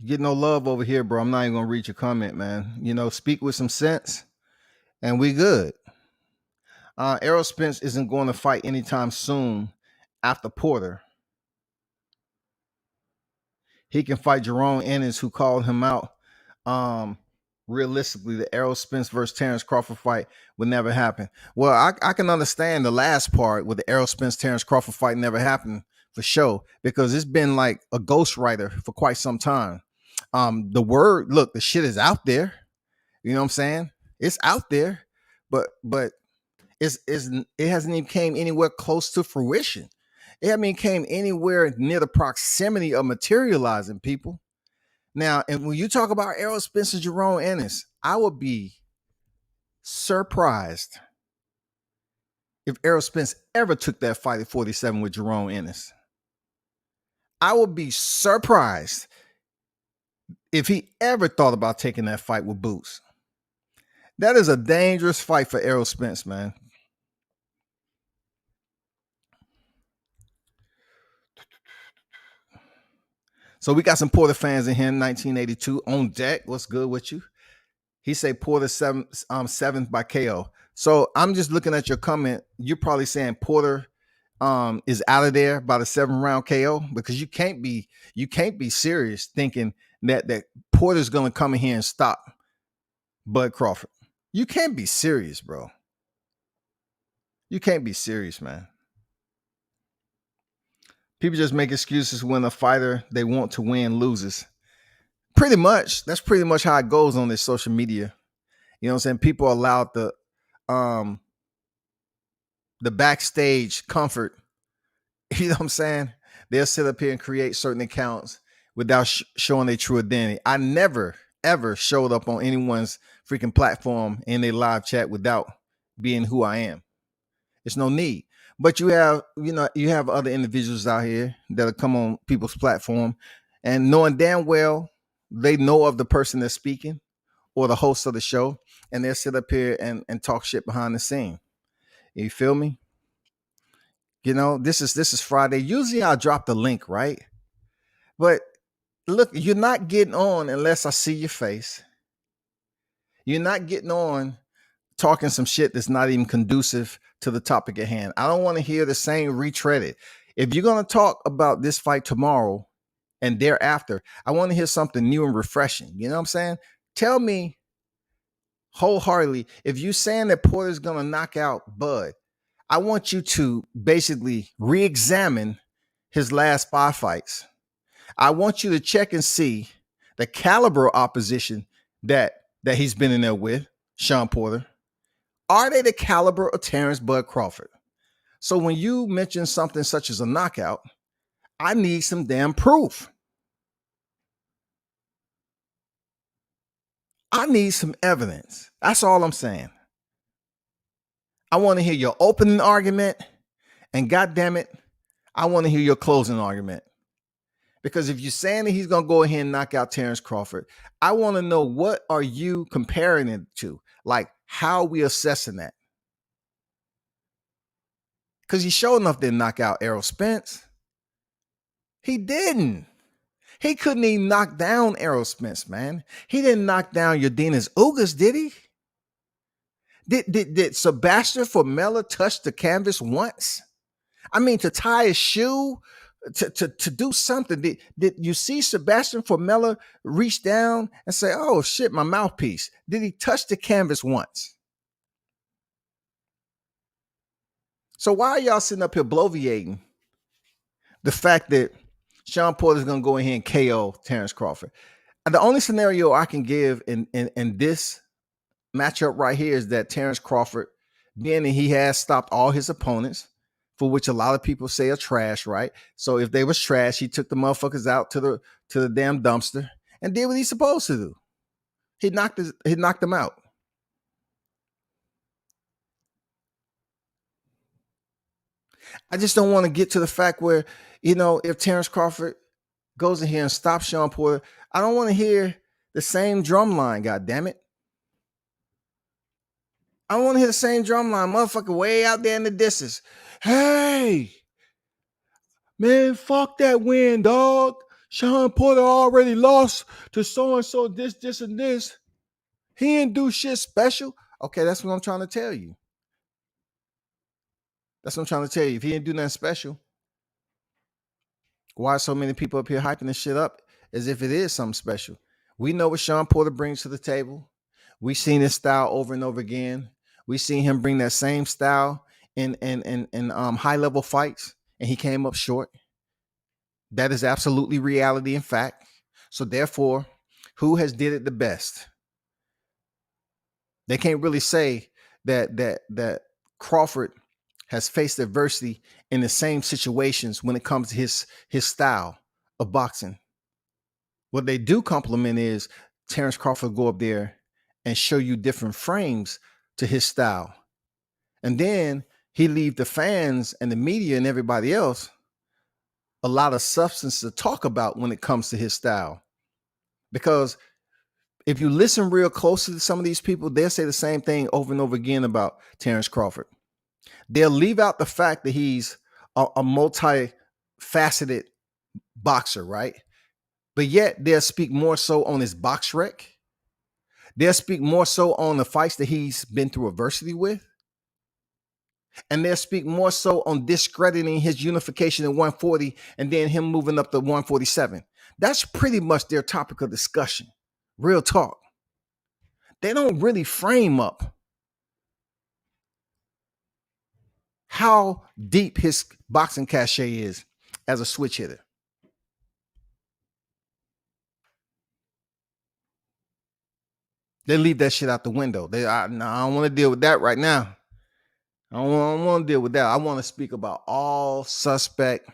get no love over here, bro. I'm not even gonna read your comment, man. Speak with some sense, and we good. Errol Spence isn't going to fight anytime soon after Porter. He can fight Jerome Ennis, who called him out. Realistically, the Errol Spence versus Terrence Crawford fight would never happen. Well, I can understand the last part with the Errol Spence Terrence Crawford fight never happened for sure, because it's been like a ghostwriter for quite some time. The shit is out there. You know what I'm saying? It's out there, but it hasn't even came anywhere close to fruition. It hasn't even came anywhere near the proximity of materializing, people. Now, and when you talk about Errol Spence and Jerome Ennis, I would be surprised if Errol Spence ever took that fight at 47 with Jerome Ennis. I would be surprised if he ever thought about taking that fight with Boots. That is a dangerous fight for Errol Spence, man. So we got some Porter fans in here in 1982 on deck. What's good with you? He say Porter seventh by KO. So I'm just looking at your comment. You're probably saying Porter is out of there by the 7th round KO, because you can't be serious thinking that Porter's gonna come in here and stop Bud Crawford. You can't be serious, bro. You can't be serious, man. People just make excuses when a fighter they want to win loses. Pretty much. That's pretty much how it goes on this social media. You know what I'm saying? People allow the backstage comfort. You know what I'm saying? They'll sit up here and create certain accounts without showing their true identity. I never, ever showed up on anyone's freaking platform in a live chat without being who I am. There's no need. But you have other individuals out here that'll come on people's platform and knowing damn well they know of the person that's speaking or the host of the show, and they'll sit up here and talk shit behind the scene. You feel me? This is Friday. Usually I'll drop the link, right? But look, you're not getting on unless I see your face. You're not getting on talking some shit that's not even conducive to the topic at hand. I don't want to hear the same retreaded. If you're going to talk about this fight tomorrow and thereafter, I want to hear something new and refreshing. You know what I'm saying? Tell me wholeheartedly, if you're saying that Porter's going to knock out Bud, I want you to basically re-examine his last 5 fights. I want you to check and see the caliber of opposition that he's been in there with, Sean Porter. Are they the caliber of Terrence Bud Crawford? So when you mention something such as a knockout, I need some damn proof. I need some evidence. That's all I'm saying. I want to hear your opening argument, and goddamn it, I want to hear your closing argument. Because if you're saying that he's going to go ahead and knock out Terrence Crawford, I want to know, what are you comparing it to? Like, how are we assessing that? Because he sure enough didn't knock out Errol Spence. He didn't. He couldn't even knock down Errol Spence, man. He didn't knock down Yordenis Ugas, did he? Did Sebastian Formella touch the canvas once? I mean, to tie a shoe, to do something. Did you see Sebastian Formella reach down and say, "Oh shit, my mouthpiece"? Did he touch the canvas once? So why are y'all sitting up here bloviating the fact that Sean Porter's gonna go ahead and KO Terrence Crawford? The only scenario I can give in this matchup right here is that Terrence Crawford, being that he has stopped all his opponents, for which a lot of people say are trash, right? So if they was trash, he took the motherfuckers out to the damn dumpster and did what he's supposed to do. He knocked them out. I just don't want to get to the fact where, if Terrence Crawford goes in here and stops Sean Porter, I don't want to hear the same drum line, God damn it. I don't want to hear the same drum line, motherfucker, way out there in the distance. Hey, man, fuck that win, dog. Sean Porter already lost to so-and-so, this, and this. He didn't do shit special. Okay, that's what I'm trying to tell you. If he didn't do nothing special, why are so many people up here hyping this shit up as if it is something special? We know what Sean Porter brings to the table. We've seen his style over and over again. We've seen him bring that same style in high-level fights, and he came up short. That is absolutely reality and fact. So therefore, who has did it the best? They can't really say that Crawford has faced adversity in the same situations when it comes to his style of boxing. What they do compliment is Terrence Crawford go up there and show you different frames to his style. And then he leave the fans and the media and everybody else a lot of substance to talk about when it comes to his style. Because if you listen real closely to some of these people, they'll say the same thing over and over again about Terrence Crawford. They'll leave out the fact that he's a multi-faceted boxer, right? But yet they'll speak more so on his box rec. They'll speak more so on the fights that he's been through adversity with. And they'll speak more so on discrediting his unification in 140 and then him moving up to 147. That's pretty much their topic of discussion. Real talk. They don't really frame up how deep his boxing cachet is as a switch hitter. They leave that shit out the window. I don't want to deal with that right now. I don't want to deal with that. I want to speak about all suspect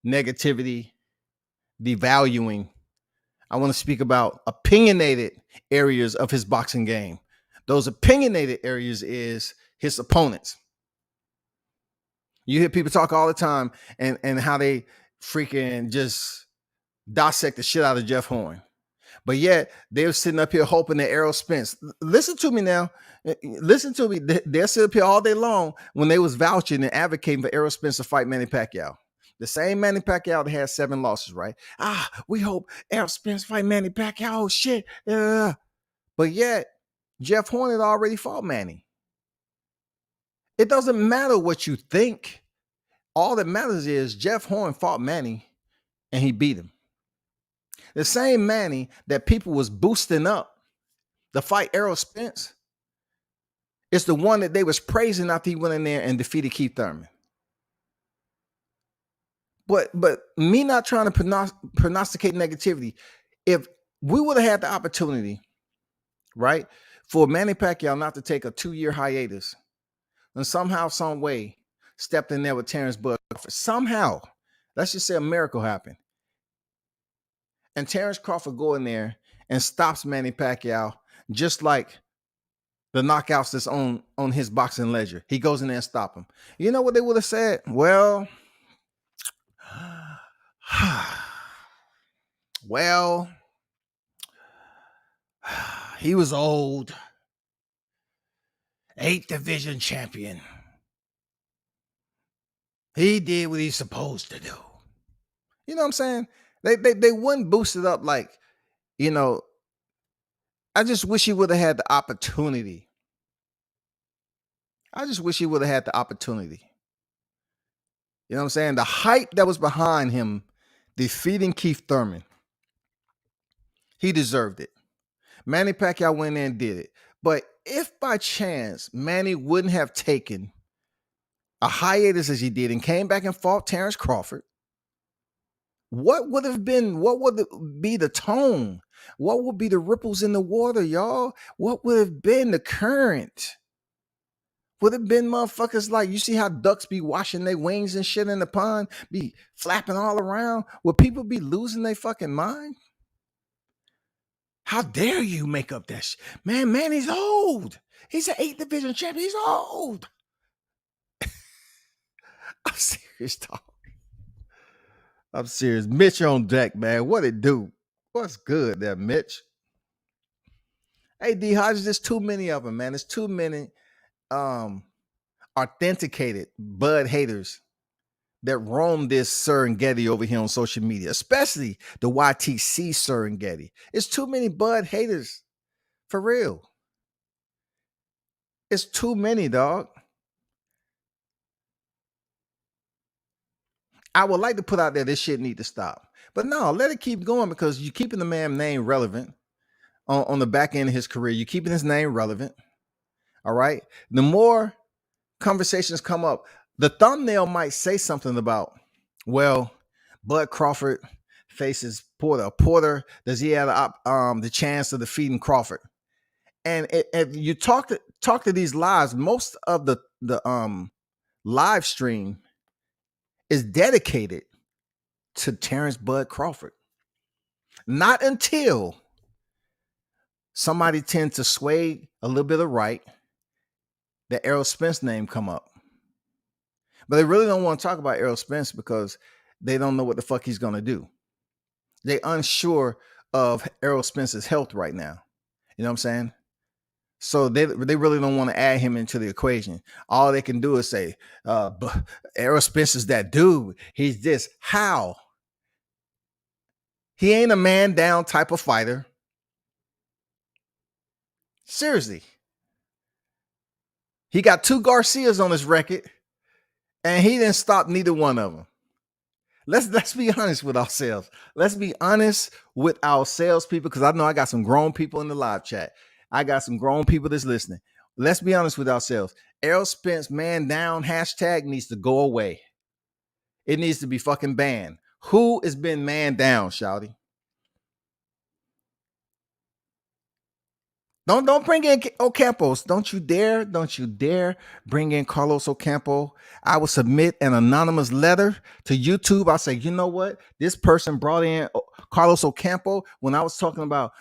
negativity, devaluing. I want to speak about opinionated areas of his boxing game. Those opinionated areas is his opponents. You hear people talk all the time and how they freaking just dissect the shit out of Jeff Horn. But yet they're sitting up here hoping that Errol Spence. Listen to me now. Listen to me. They're sitting up here all day long when they was vouching and advocating for Errol Spence to fight Manny Pacquiao. The same Manny Pacquiao that had 7 losses, right? We hope Errol Spence fight Manny Pacquiao. Oh, shit. But yet, Jeff Horn had already fought Manny. It doesn't matter what you think. All that matters is Jeff Horn fought Manny and he beat him. The same Manny that people was boosting up to fight Errol Spence is the one that they was praising after he went in there and defeated Keith Thurman. But me not trying to prognosticate negativity, if we would have had the opportunity, right, for Manny Pacquiao not to take a 2-year hiatus and somehow, some way, stepped in there with Terrence Bud, somehow, let's just say a miracle happened, and Terrence Crawford go in there and stops Manny Pacquiao just like the knockouts that's on his boxing ledger. He goes in there and stop him. You know what they would have said? Well, he was old. 8th division champion. He did what he's supposed to do. You know what I'm saying? They wouldn't boost it up like, you know, I just wish he would have had the opportunity. I just wish he would have had the opportunity. You know what I'm saying? The hype that was behind him defeating Keith Thurman, he deserved it. Manny Pacquiao went in and did it. But if by chance Manny wouldn't have taken a hiatus as he did and came back and fought Terrence Crawford, what would be the tone? What would be the ripples in the water, y'all? What would have been the current? Would have been motherfuckers like, you see how ducks be washing their wings and shit in the pond, be flapping all around? Would people be losing their fucking mind? How dare you make up that shit? Man, he's old. He's an 8th division champion. He's old. I'm serious, dog. I'm serious. Mitch on deck, man. What it do? What's good there, Mitch? Hey, D Hodges, there's too many of them, man. There's too many authenticated Bud haters that roam this Serengeti over here on social media, especially the YTC Serengeti. It's too many Bud haters, for real. It's too many, dog. I would like to put out there this shit need to stop. But no, let it keep going because you're keeping the man's name relevant on the back end of his career. You're keeping his name relevant. All right. The more conversations come up, the thumbnail might say something about, well, Bud Crawford faces Porter. Porter, does he have the chance of defeating Crawford? And if you talk to these lives, most of the live stream is dedicated to Terrence Bud Crawford. Not until somebody tends to sway a little bit of right, the Errol Spence name come up. But they really don't want to talk about Errol Spence because they don't know what the fuck he's going to do. They're unsure of Errol Spence's health right now. You know what I'm saying? So they really don't want to add him into the equation. All they can do is say, Errol Spence is that dude. He's this. How? He ain't a man down type of fighter. Seriously. He got 2 Garcias on his record, and he didn't stop neither one of them. Let's be honest with ourselves. Let's be honest with ourselves, people, because I know I got some grown people in the live chat. I got some grown people that's listening. Let's be honest with ourselves. Errol Spence man down hashtag needs to go away. It needs to be fucking banned. Who has been man down, shouty? Don't bring in Ocampos. Don't you dare bring in Carlos Ocampo. I will submit an anonymous letter to YouTube. I'll say, you know what? This person brought in Carlos Ocampo when I was talking about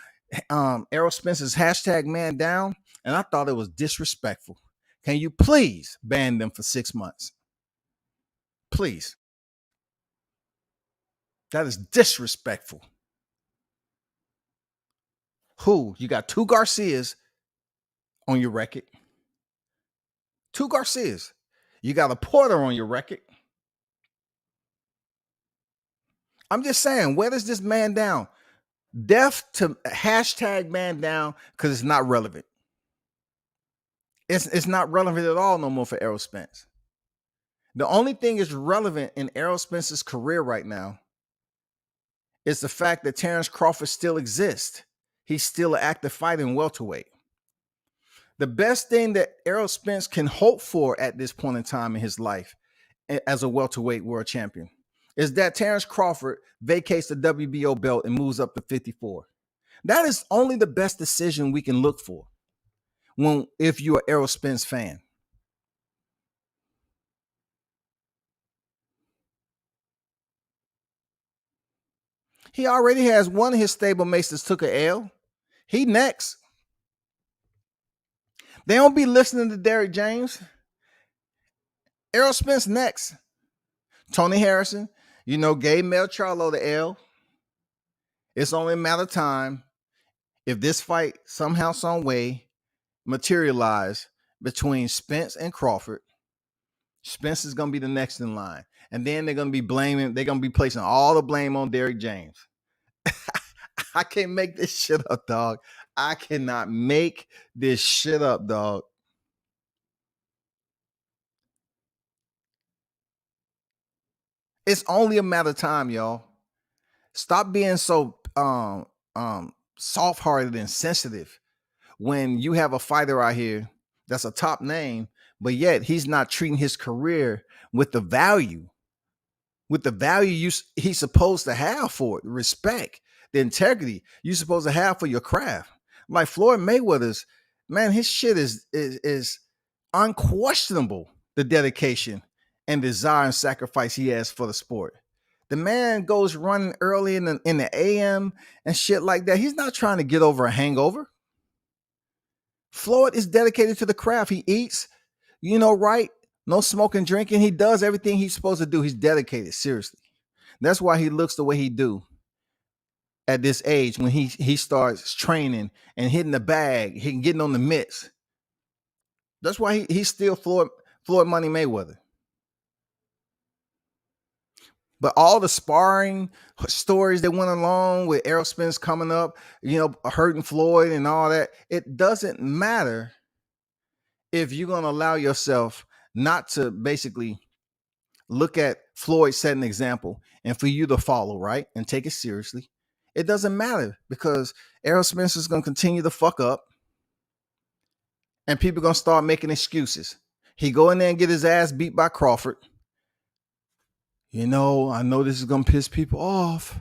Errol Spence's hashtag man down, and I thought it was disrespectful. Can you please ban them for 6 months? Please. That is disrespectful. Who? You got two Garcias on your record. Two Garcias. You got a Porter on your record. I'm just saying, where does this man down? Death to hashtag man down because it's not relevant. It's not relevant at all no more for Errol Spence. The only thing is relevant in Errol Spence's career right now is the fact that Terrence Crawford still exists. He's still an active fighter in welterweight. The best thing that Errol Spence can hope for at this point in time in his life as a welterweight world champion is that Terrence Crawford vacates the WBO belt and moves up to 54. That is only the best decision we can look for if you're an Errol Spence fan. He already has one of his stablemates that took an L. He next. They don't be listening to Derrick James. Errol Spence next. Tony Harrison, gave Mel Charlo the L. It's only a matter of time if this fight somehow, some way materialize between Spence and Crawford. Spence is going to be the next in line. And then they're going to be placing all the blame on Derrick James. I can't make this shit up, dog. I cannot make this shit up, dog. It's only a matter of time, y'all. Stop being so soft-hearted and sensitive when you have a fighter out here that's a top name, but yet he's not treating his career with the value he's supposed to have for it, the respect, the integrity you're supposed to have for your craft. Like Floyd Mayweather's, man, his shit is unquestionable, the dedication and desire and sacrifice he has for the sport. The man goes running early in the AM and shit like that. He's not trying to get over a hangover. Floyd is dedicated to the craft. He eats, right? No smoking, drinking. He does everything he's supposed to do. He's dedicated, seriously. That's why he looks the way he do at this age when he starts training and hitting the bag, getting on the mitts. That's why he's still Floyd Money Mayweather. But all the sparring stories that went along with Errol Spence coming up, hurting Floyd and all that, it doesn't matter if you're going to allow yourself not to basically look at Floyd set an example and for you to follow, right? And take it seriously. It doesn't matter because Errol Spence is going to continue to fuck up and people are going to start making excuses. He go in there and get his ass beat by Crawford. I know this is going to piss people off.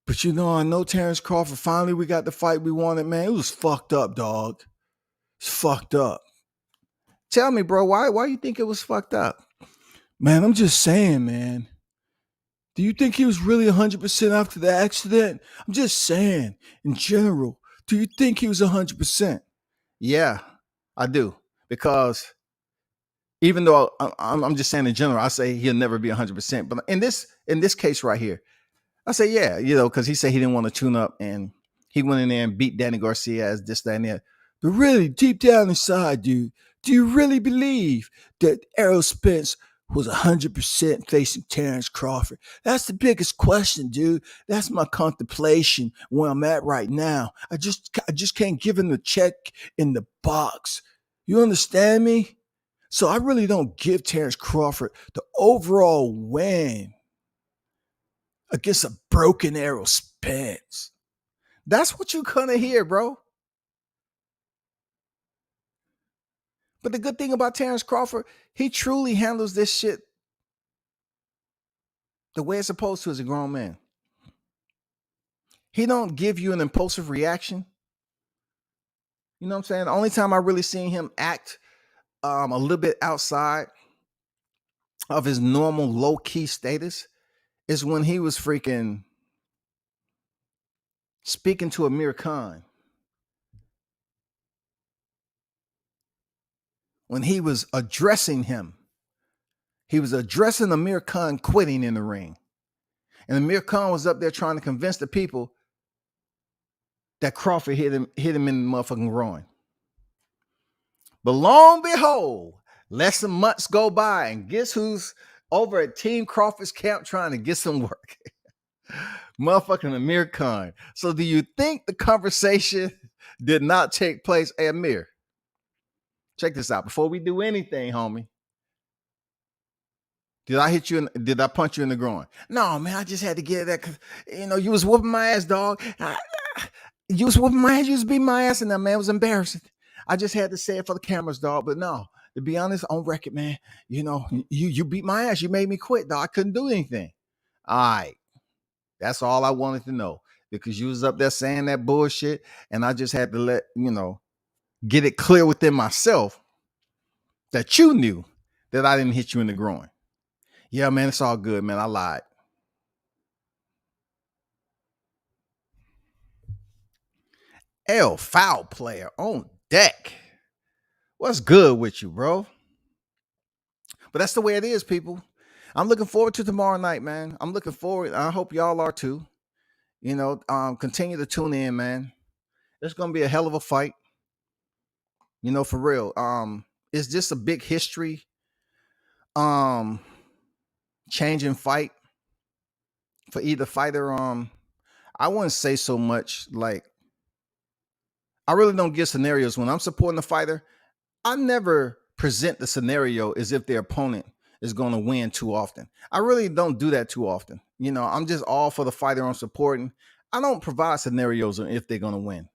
But I know Terrence Crawford, finally we got the fight we wanted, man. It was fucked up, dog. It's fucked up. Tell me, bro, why you think it was fucked up? Man, I'm just saying, man. Do you think he was really 100% after the accident? I'm just saying, in general, do you think he was 100%? Yeah, I do. Because even though I'm just saying in general, I say he'll never be 100%. But in this case right here, I say, yeah, because he said he didn't want to tune up and he went in there and beat Danny Garcia as this, that, and that. But really, deep down inside, dude, do you really believe that Errol Spence was 100% facing Terrence Crawford? That's the biggest question, dude. That's my contemplation where I'm at right now. I just can't give him the check in the box. You understand me? So I really don't give Terrence Crawford the overall win against a broken Errol Spence. That's what you're gonna hear, bro. But the good thing about Terrence Crawford, he truly handles this shit the way it's supposed to as a grown man. He don't give you an impulsive reaction. You know what I'm saying? The only time I really seen him act a little bit outside of his normal low key status is when he was freaking speaking to Amir Khan. When he was addressing him, he was addressing Amir Khan quitting in the ring. And Amir Khan was up there trying to convince the people that Crawford hit him in the motherfucking groin. But lo and behold, let some months go by, and guess who's over at Team Crawford's camp trying to get some work? Motherfucking Amir Khan. So do you think the conversation did not take place? Hey, Amir, check this out. Before we do anything, homie, did I hit you? Did I punch you in the groin? No, man, I just had to get that because, you was whooping my ass, dog. You was whooping my ass. You was beating my ass, and that, man, it was embarrassing. I just had to say it for the cameras, dog. But no, to be honest, on record, man, you beat my ass. You made me quit, dog. I couldn't do anything. All right. That's all I wanted to know, because you was up there saying that bullshit, and I just had to get it clear within myself that you knew that I didn't hit you in the groin. Yeah, man, it's all good, man. I lied. Foul player on deck. What's good with you, bro? But that's the way it is, people. I'm looking forward to tomorrow night, man. I'm looking forward. I hope y'all are too. Continue to tune in, man. It's gonna be a hell of a fight. For real. It's just a big history changing fight for either fighter. I wouldn't say so much like, I really don't get scenarios when I'm supporting the fighter. I never present the scenario as if their opponent is going to win too often. I really don't do that too often. I'm just all for the fighter I'm supporting. I don't provide scenarios on if they're going to win.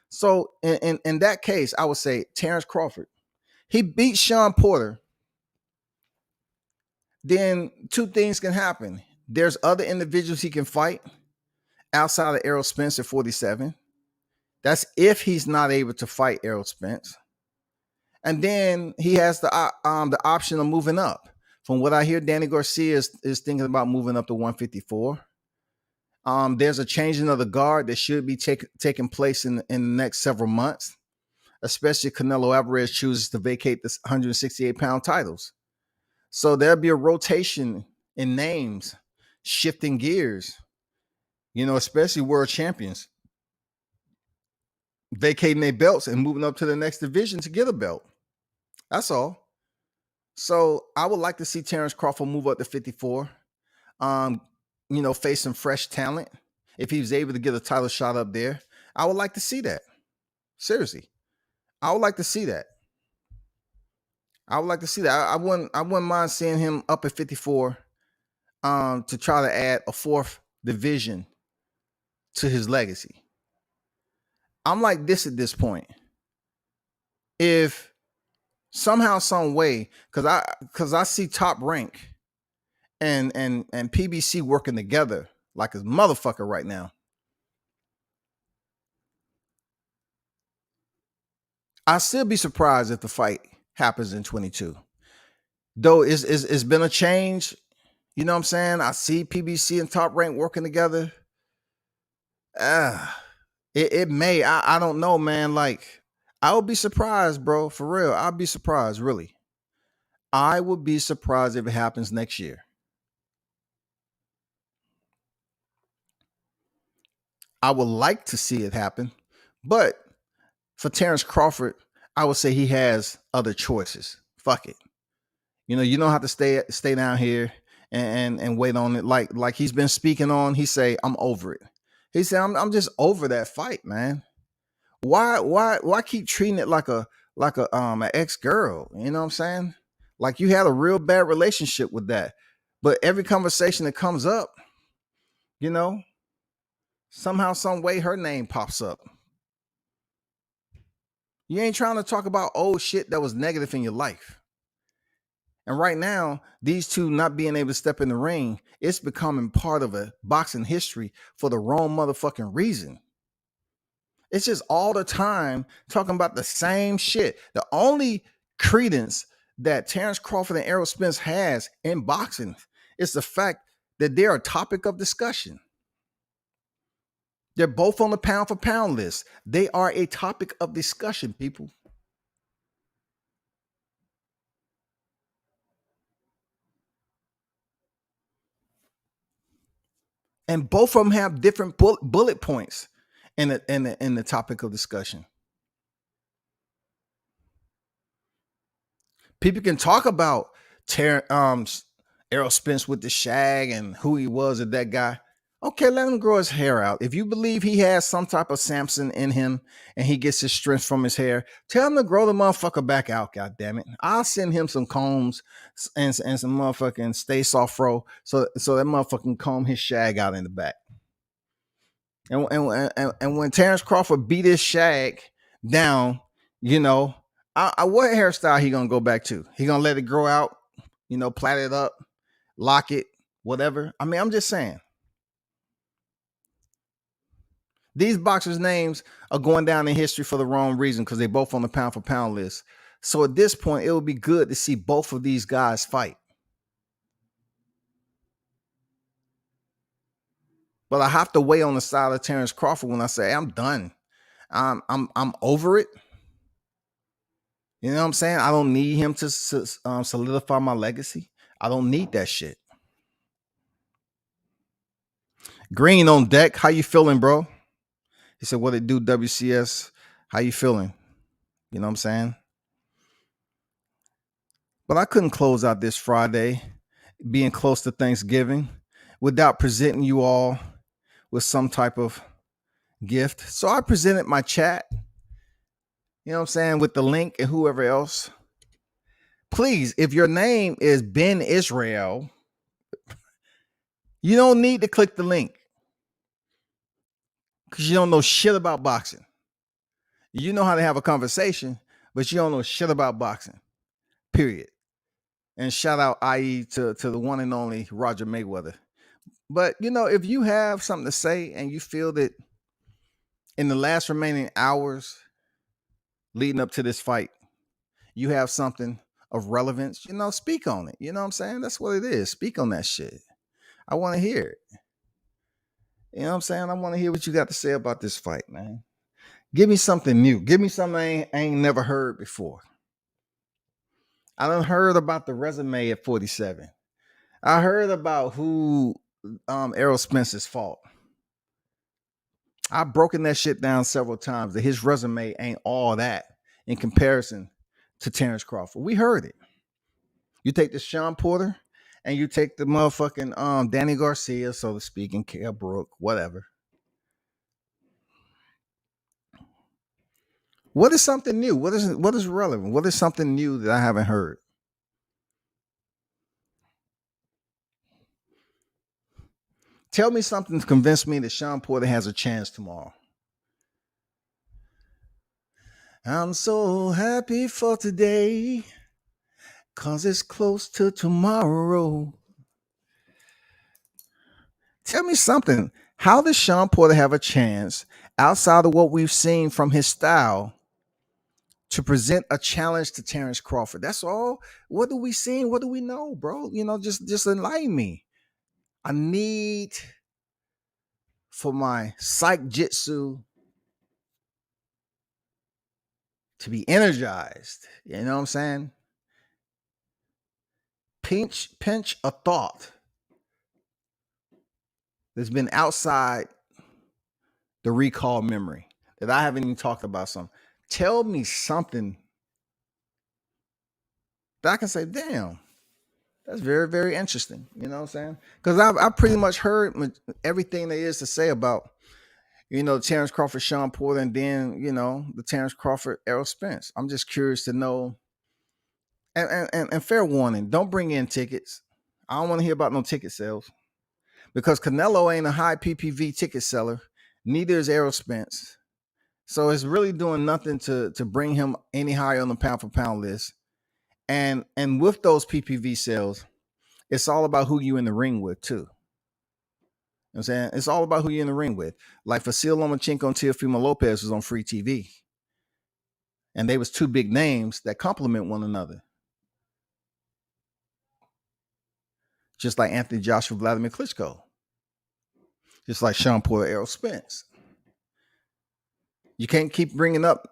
So in that case, I would say Terrence Crawford. He beat Sean Porter. Then two things can happen. There's other individuals he can fight outside of Errol Spence at 47. That's if he's not able to fight Errol Spence. And then he has the option of moving up. From what I hear, Danny Garcia is thinking about moving up to 154. There's a changing of the guard that should be taking place in the next several months, especially Canelo Alvarez chooses to vacate the 168-pound titles. So there'll be a rotation in names, shifting gears, especially world champions vacating their belts and moving up to the next division to get a belt. That's all. So I would like to see Terrence Crawford move up to 54, face some fresh talent. If he was able to get a title shot up there, I would like to see that. Seriously. I would like to see that. I wouldn't mind seeing him up at 54 to try to add a fourth division to his legacy. I'm like this at this point. If somehow, some way, because I see Top Rank and PBC working together like a motherfucker right now. I'll still be surprised if the fight happens in 22. Though it's been a change. You know what I'm saying? I see PBC and Top Rank working together. It may. I don't know, man. Like, I would be surprised, bro. For real. I'll be surprised, really. I would be surprised if it happens next year. I would like to see it happen. But for Terrence Crawford, I would say he has other choices. Fuck it. You don't have to stay down here and wait on it. Like he's been speaking on, he say, I'm over it. He said, I'm just over that fight, man. Why keep treating it like an ex-girl? You know what I'm saying? Like you had a real bad relationship with that. But every conversation that comes up, somehow, some way her name pops up. You ain't trying to talk about old shit that was negative in your life. And right now, these two not being able to step in the ring, it's becoming part of a boxing history for the wrong motherfucking reason. It's just all the time talking about the same shit. The only credence that Terrence Crawford and Errol Spence has in boxing is the fact that they're a topic of discussion. They're both on the pound for pound list. They are a topic of discussion, people. And both of them have different bullet points in the topic of discussion. People can talk about Errol Spence with the shag and who he was at that guy. Okay, let him grow his hair out. If you believe he has some type of Samson in him and he gets his strength from his hair, tell him to grow the motherfucker back out, God damn it. I'll send him some combs and some motherfucking stay soft fro so that motherfucking comb his shag out in the back. And when Terrence Crawford beat his shag down, you know, what hairstyle he gonna go back to? He gonna let it grow out, you know, plait it up, lock it, whatever. I mean, I'm just saying. These boxers' names are going down in history for the wrong reason because they're both on the pound for pound list. So at this point, it would be good to see both of these guys fight. But I have to weigh on the side of Terrence Crawford when I say, hey, I'm done. I'm over it. You know what I'm saying? I don't need him to solidify my legacy. I don't need that shit. Green on deck. How you feeling, bro? He said, what it do, WCS? How you feeling? You know what I'm saying? But I couldn't close out this Friday, being close to Thanksgiving, without presenting you all with some type of gift. So I presented my chat, you know what I'm saying, with the link and whoever else. Please, if your name is Ben Israel, you don't need to click the link because you don't know shit about boxing. You know how to have a conversation, but you don't know shit about boxing, period. And shout out IE to the one and only Roger Mayweather. But, you know, if you have something to say and you feel that in the last remaining hours leading up to this fight, you have something of relevance, you know, speak on it. You know what I'm saying? That's what it is. Speak on that shit. I want to hear it. You know what I'm saying? I want to hear what you got to say about this fight, man. Give me something new. Give me something I ain't never heard before. I done heard about the resume at 47. I heard about who Errol Spence's fought. I've broken that shit down several times that his resume ain't all that in comparison to Terrence Crawford. We heard it. You take the Sean Porter and you take the motherfucking Danny Garcia, so to speak, and Kell Brook, whatever. What is something new? What is relevant? What is something new that I haven't heard? Tell me something to convince me that Sean Porter has a chance tomorrow. I'm so happy for today, 'cause it's close to tomorrow. Tell me something. How does Sean Porter have a chance outside of what we've seen from his style to present a challenge to Terrence Crawford? That's all. What do we see? What do we know, bro? You know, just enlighten me. I need for my psych jitsu to be energized. You know what I'm saying? Pinch a thought that's been outside the recall memory that I haven't even talked about. Tell me something that I can say, damn, that's very, very interesting. You know what I'm saying? Because I pretty much heard everything there is to say about, you know, Terrence Crawford, Sean Porter, and then, you know, the Terrence Crawford, Errol Spence. I'm just curious to know. And fair warning, don't bring in tickets. I don't want to hear about no ticket sales because Canelo ain't a high PPV ticket seller. Neither is Errol Spence. So it's really doing nothing to bring him any higher on the pound for pound list. And with those PPV sales, it's all about who you in the ring with too. I'm saying? It's all about who you're in the ring with. Like Vasil Lomachenko and Teofimo Lopez was on free TV. And they was two big names that complement one another. Just like Anthony Joshua, Vladimir Klitschko. Just like Sean Porter, Errol Spence. You can't keep bringing up,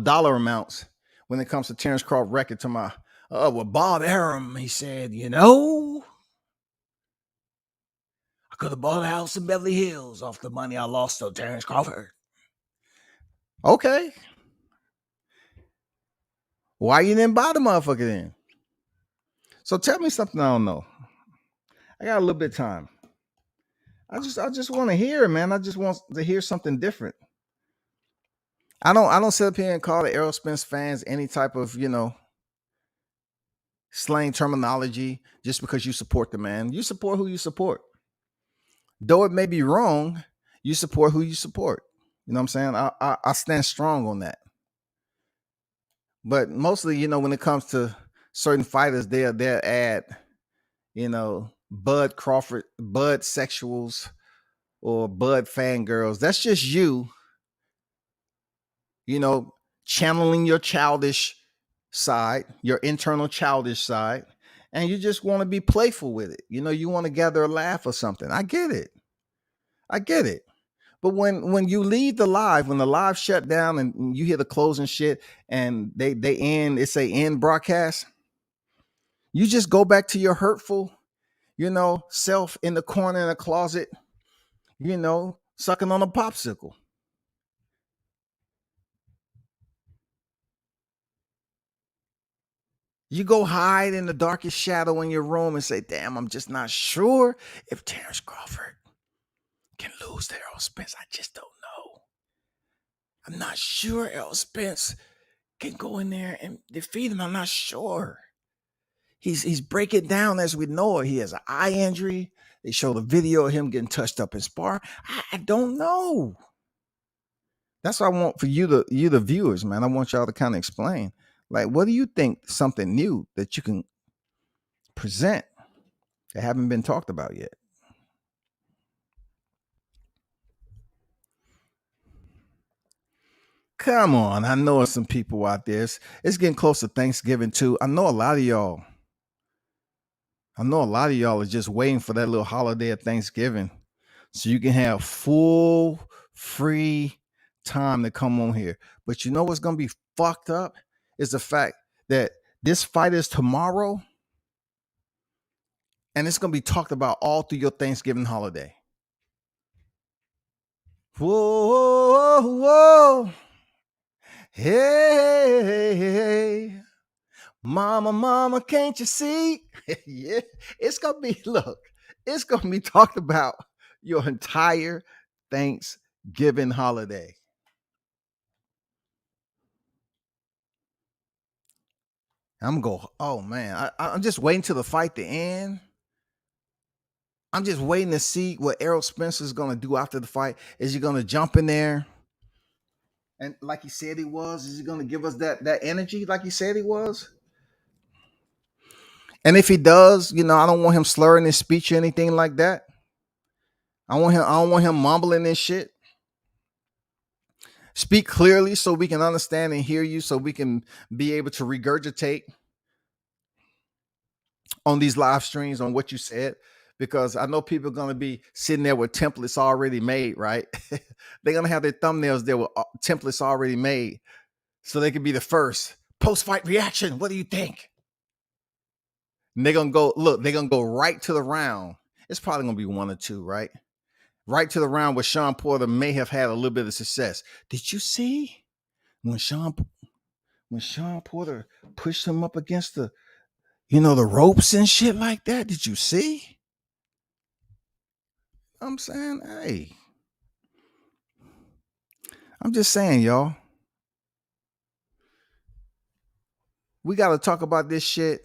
dollar amounts when it comes to Terrence Crawford record to my, well, Bob Arum, he said, I could have bought a house in Beverly Hills off the money I lost to Terrence Crawford. Okay. Why you didn't buy the motherfucker then? So tell me something I don't know. I got a little bit of time. I just want to hear, man. I just want to hear something different. I don't sit up here and call the Errol Spence fans any type of, slang terminology just because you support the man. You support who you support. Though it may be wrong, you support who you support. You know what I'm saying? I stand strong on that. But mostly, when it comes to certain fighters, they'll add, Bud Crawford, Bud sexuals, or Bud fangirls. That's just you, channeling your childish side, your internal childish side, and you just want to be playful with it. You want to gather a laugh or something. I get it. But when you leave the live, when the live shut down and you hear the closing shit and they end, it's a end broadcast, you just go back to your hurtful, self in the corner in the closet, sucking on a popsicle. You go hide in the darkest shadow in your room and say, damn, I'm just not sure if Terrence Crawford can lose to Errol Spence. I just don't know. I'm not sure Errol Spence can go in there and defeat him. I'm not sure. He's breaking down as we know it. He has an eye injury. They show the video of him getting touched up in spar. I don't know. That's what I want for you, the viewers, man. I want y'all to kind of explain. Like, what do you think something new that you can present that haven't been talked about yet? Come on. I know there's some people out there. It's getting close to Thanksgiving too. I know a lot of y'all are just waiting for that little holiday of Thanksgiving so you can have full free time to come on here. But you know what's going to be fucked up is the fact that this fight is tomorrow and it's going to be talked about all through your Thanksgiving holiday. Whoa, whoa. Hey, mama, can't you see? Yeah, it's going to be talked about your entire Thanksgiving holiday. Oh man, I'm just waiting till the fight to end. I'm just waiting to see what Errol Spence is going to do after the fight. Is he going to jump in there? And like he said he was, is he going to give us that energy like he said he was? And if he does, I don't want him slurring his speech or anything like that. I don't want him mumbling and shit. Speak clearly so we can understand and hear you, so we can be able to regurgitate on these live streams on what you said. Because I know people are going to be sitting there with templates already made, right? They're going to have their thumbnails there with templates already made so they can be the first post-fight reaction. What do you think? And they're going to go right to the round. It's probably going to be one or two, right? Right to the round where Sean Porter may have had a little bit of success. Did you see when Sean Porter pushed him up against the ropes and shit like that? Did you see? I'm saying, hey, I'm just saying, y'all, we got to talk about this shit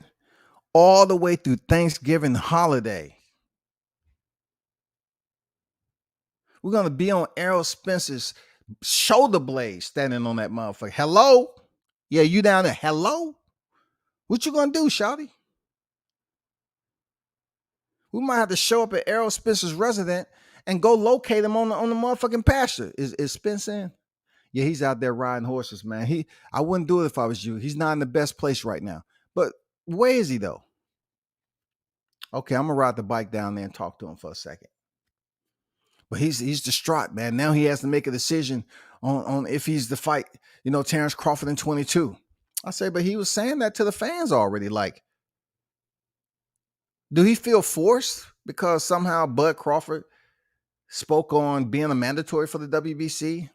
all the way through Thanksgiving holiday. We're going to be on Errol Spence's shoulder blade standing on that motherfucker. Hello? Yeah, you down there. Hello? What you going to do, shawty? We might have to show up at Errol Spence's residence and go locate him on the motherfucking pasture. Is Spence in? Yeah, he's out there riding horses, man. I wouldn't do it if I was you. He's not in the best place right now. But where is he though? Okay, I'm gonna ride the bike down there and talk to him for a second. But he's distraught, man. Now he has to make a decision on if he's the fight, Terrence Crawford in 22. I say, but he was saying that to the fans already. Like, do he feel forced because somehow Bud Crawford spoke on being a mandatory for the WBC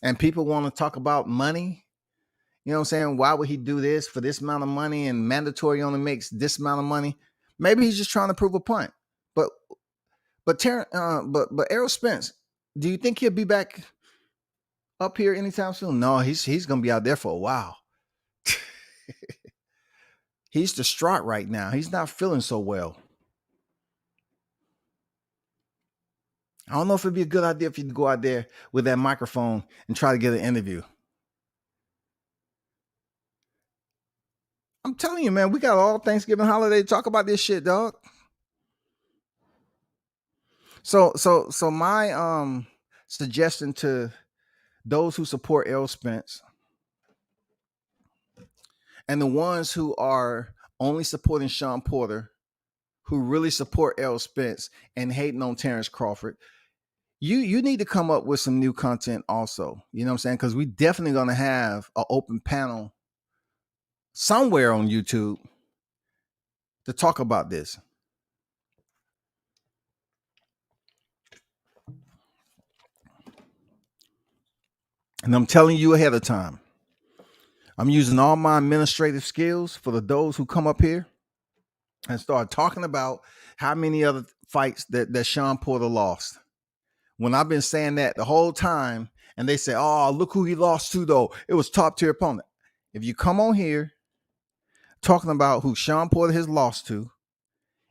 and people want to talk about money? You know what I'm saying? Why would he do this for this amount of money and mandatory only makes this amount of money? Maybe he's just trying to prove a point. But Errol Spence, do you think he'll be back up here anytime soon? No, he's gonna be out there for a while. He's distraught right now. He's not feeling so well. I don't know if it'd be a good idea if you go out there with that microphone and try to get an interview. I'm telling you, man, we got all Thanksgiving holiday to talk about this shit, dog. So my suggestion to those who support Errol Spence and the ones who are only supporting Sean Porter, who really support Errol Spence and hating on Terrence Crawford, you need to come up with some new content also. You know what I'm saying? Because we definitely gonna have an open panel somewhere on YouTube to talk about this. And I'm telling you ahead of time, I'm using all my administrative skills for those who come up here and start talking about how many other fights that Sean Porter lost. When I've been saying that the whole time, and they say, oh, look who he lost to, though. It was top tier opponent. If you come on here talking about who Sean Porter has lost to,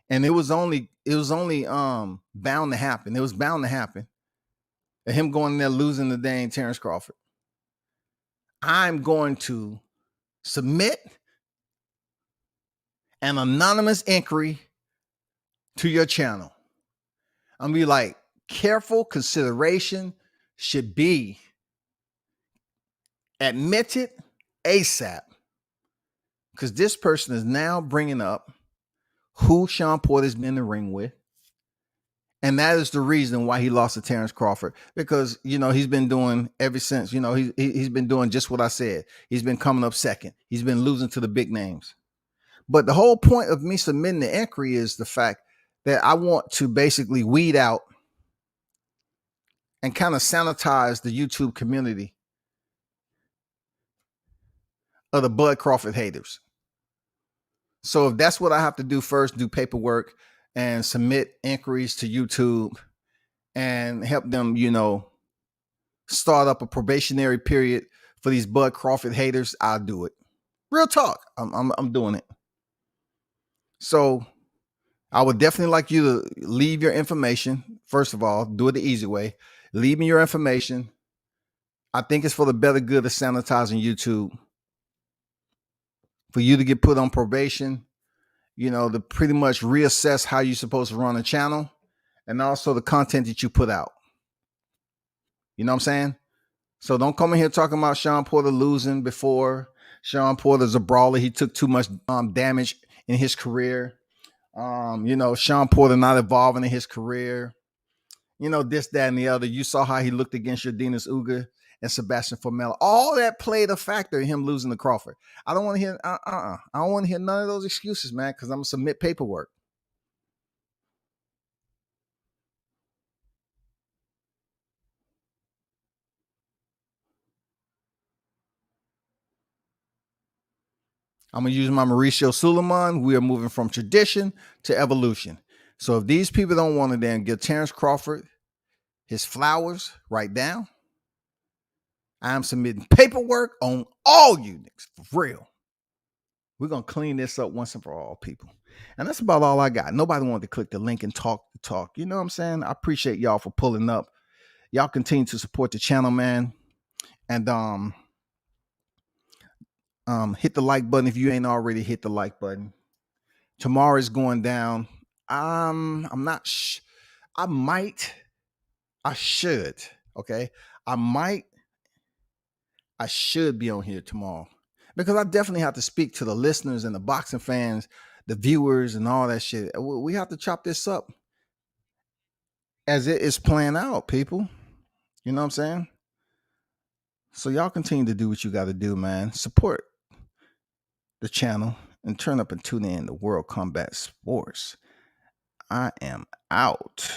and it was only bound to happen. It was bound to happen. And him going in there losing the dang Terrence Crawford. I'm going to submit an anonymous inquiry to your channel. I'm gonna be like, careful consideration should be admitted ASAP. Because this person is now bringing up who Sean Porter's been in the ring with. And that is the reason why he lost to Terrence Crawford. Because, he's been doing ever since, he's been doing just what I said. He's been coming up second. He's been losing to the big names. But the whole point of me submitting the inquiry is the fact that I want to basically weed out and kind of sanitize the YouTube community of the Bud Crawford haters. So if that's what I have to do first, do paperwork and submit inquiries to YouTube and help them, start up a probationary period for these Bud Crawford haters, I'll do it. Real talk. I'm doing it. So I would definitely like you to leave your information. First of all, do it the easy way. Leave me your information. I think it's for the better good of sanitizing YouTube. For you to get put on probation, to pretty much reassess how you're supposed to run a channel and also the content that you put out. You know what I'm saying? So don't come in here talking about Sean Porter losing before. Sean Porter's a brawler. He took too much damage in his career. Sean Porter not evolving in his career. This, that, and the other. You saw how he looked against Jordanis Uga and Sebastian Formella. All that played a factor in him losing to Crawford. I don't want to hear I don't want to hear none of those excuses, man, because I'm gonna submit paperwork. I'm gonna use my Mauricio Suleiman. We are moving from tradition to evolution. So if these people don't want to then give Terrence Crawford his flowers right now, I'm submitting paperwork on all you niggas, for real. We're going to clean this up once and for all, people. And that's about all I got. Nobody wanted to click the link and talk the talk. You know what I'm saying? I appreciate y'all for pulling up. Y'all continue to support the channel, man. And hit the like button if you ain't already hit the like button. Tomorrow is going down. I'm not I might I should. Okay. I should be on here tomorrow because I definitely have to speak to the listeners and the boxing fans, the viewers, and all that shit. We have to chop this up as it is playing out, people. You know what I'm saying? So y'all continue to do what you got to do, man. Support the channel and turn up and tune in to World Combat Sports. I am out.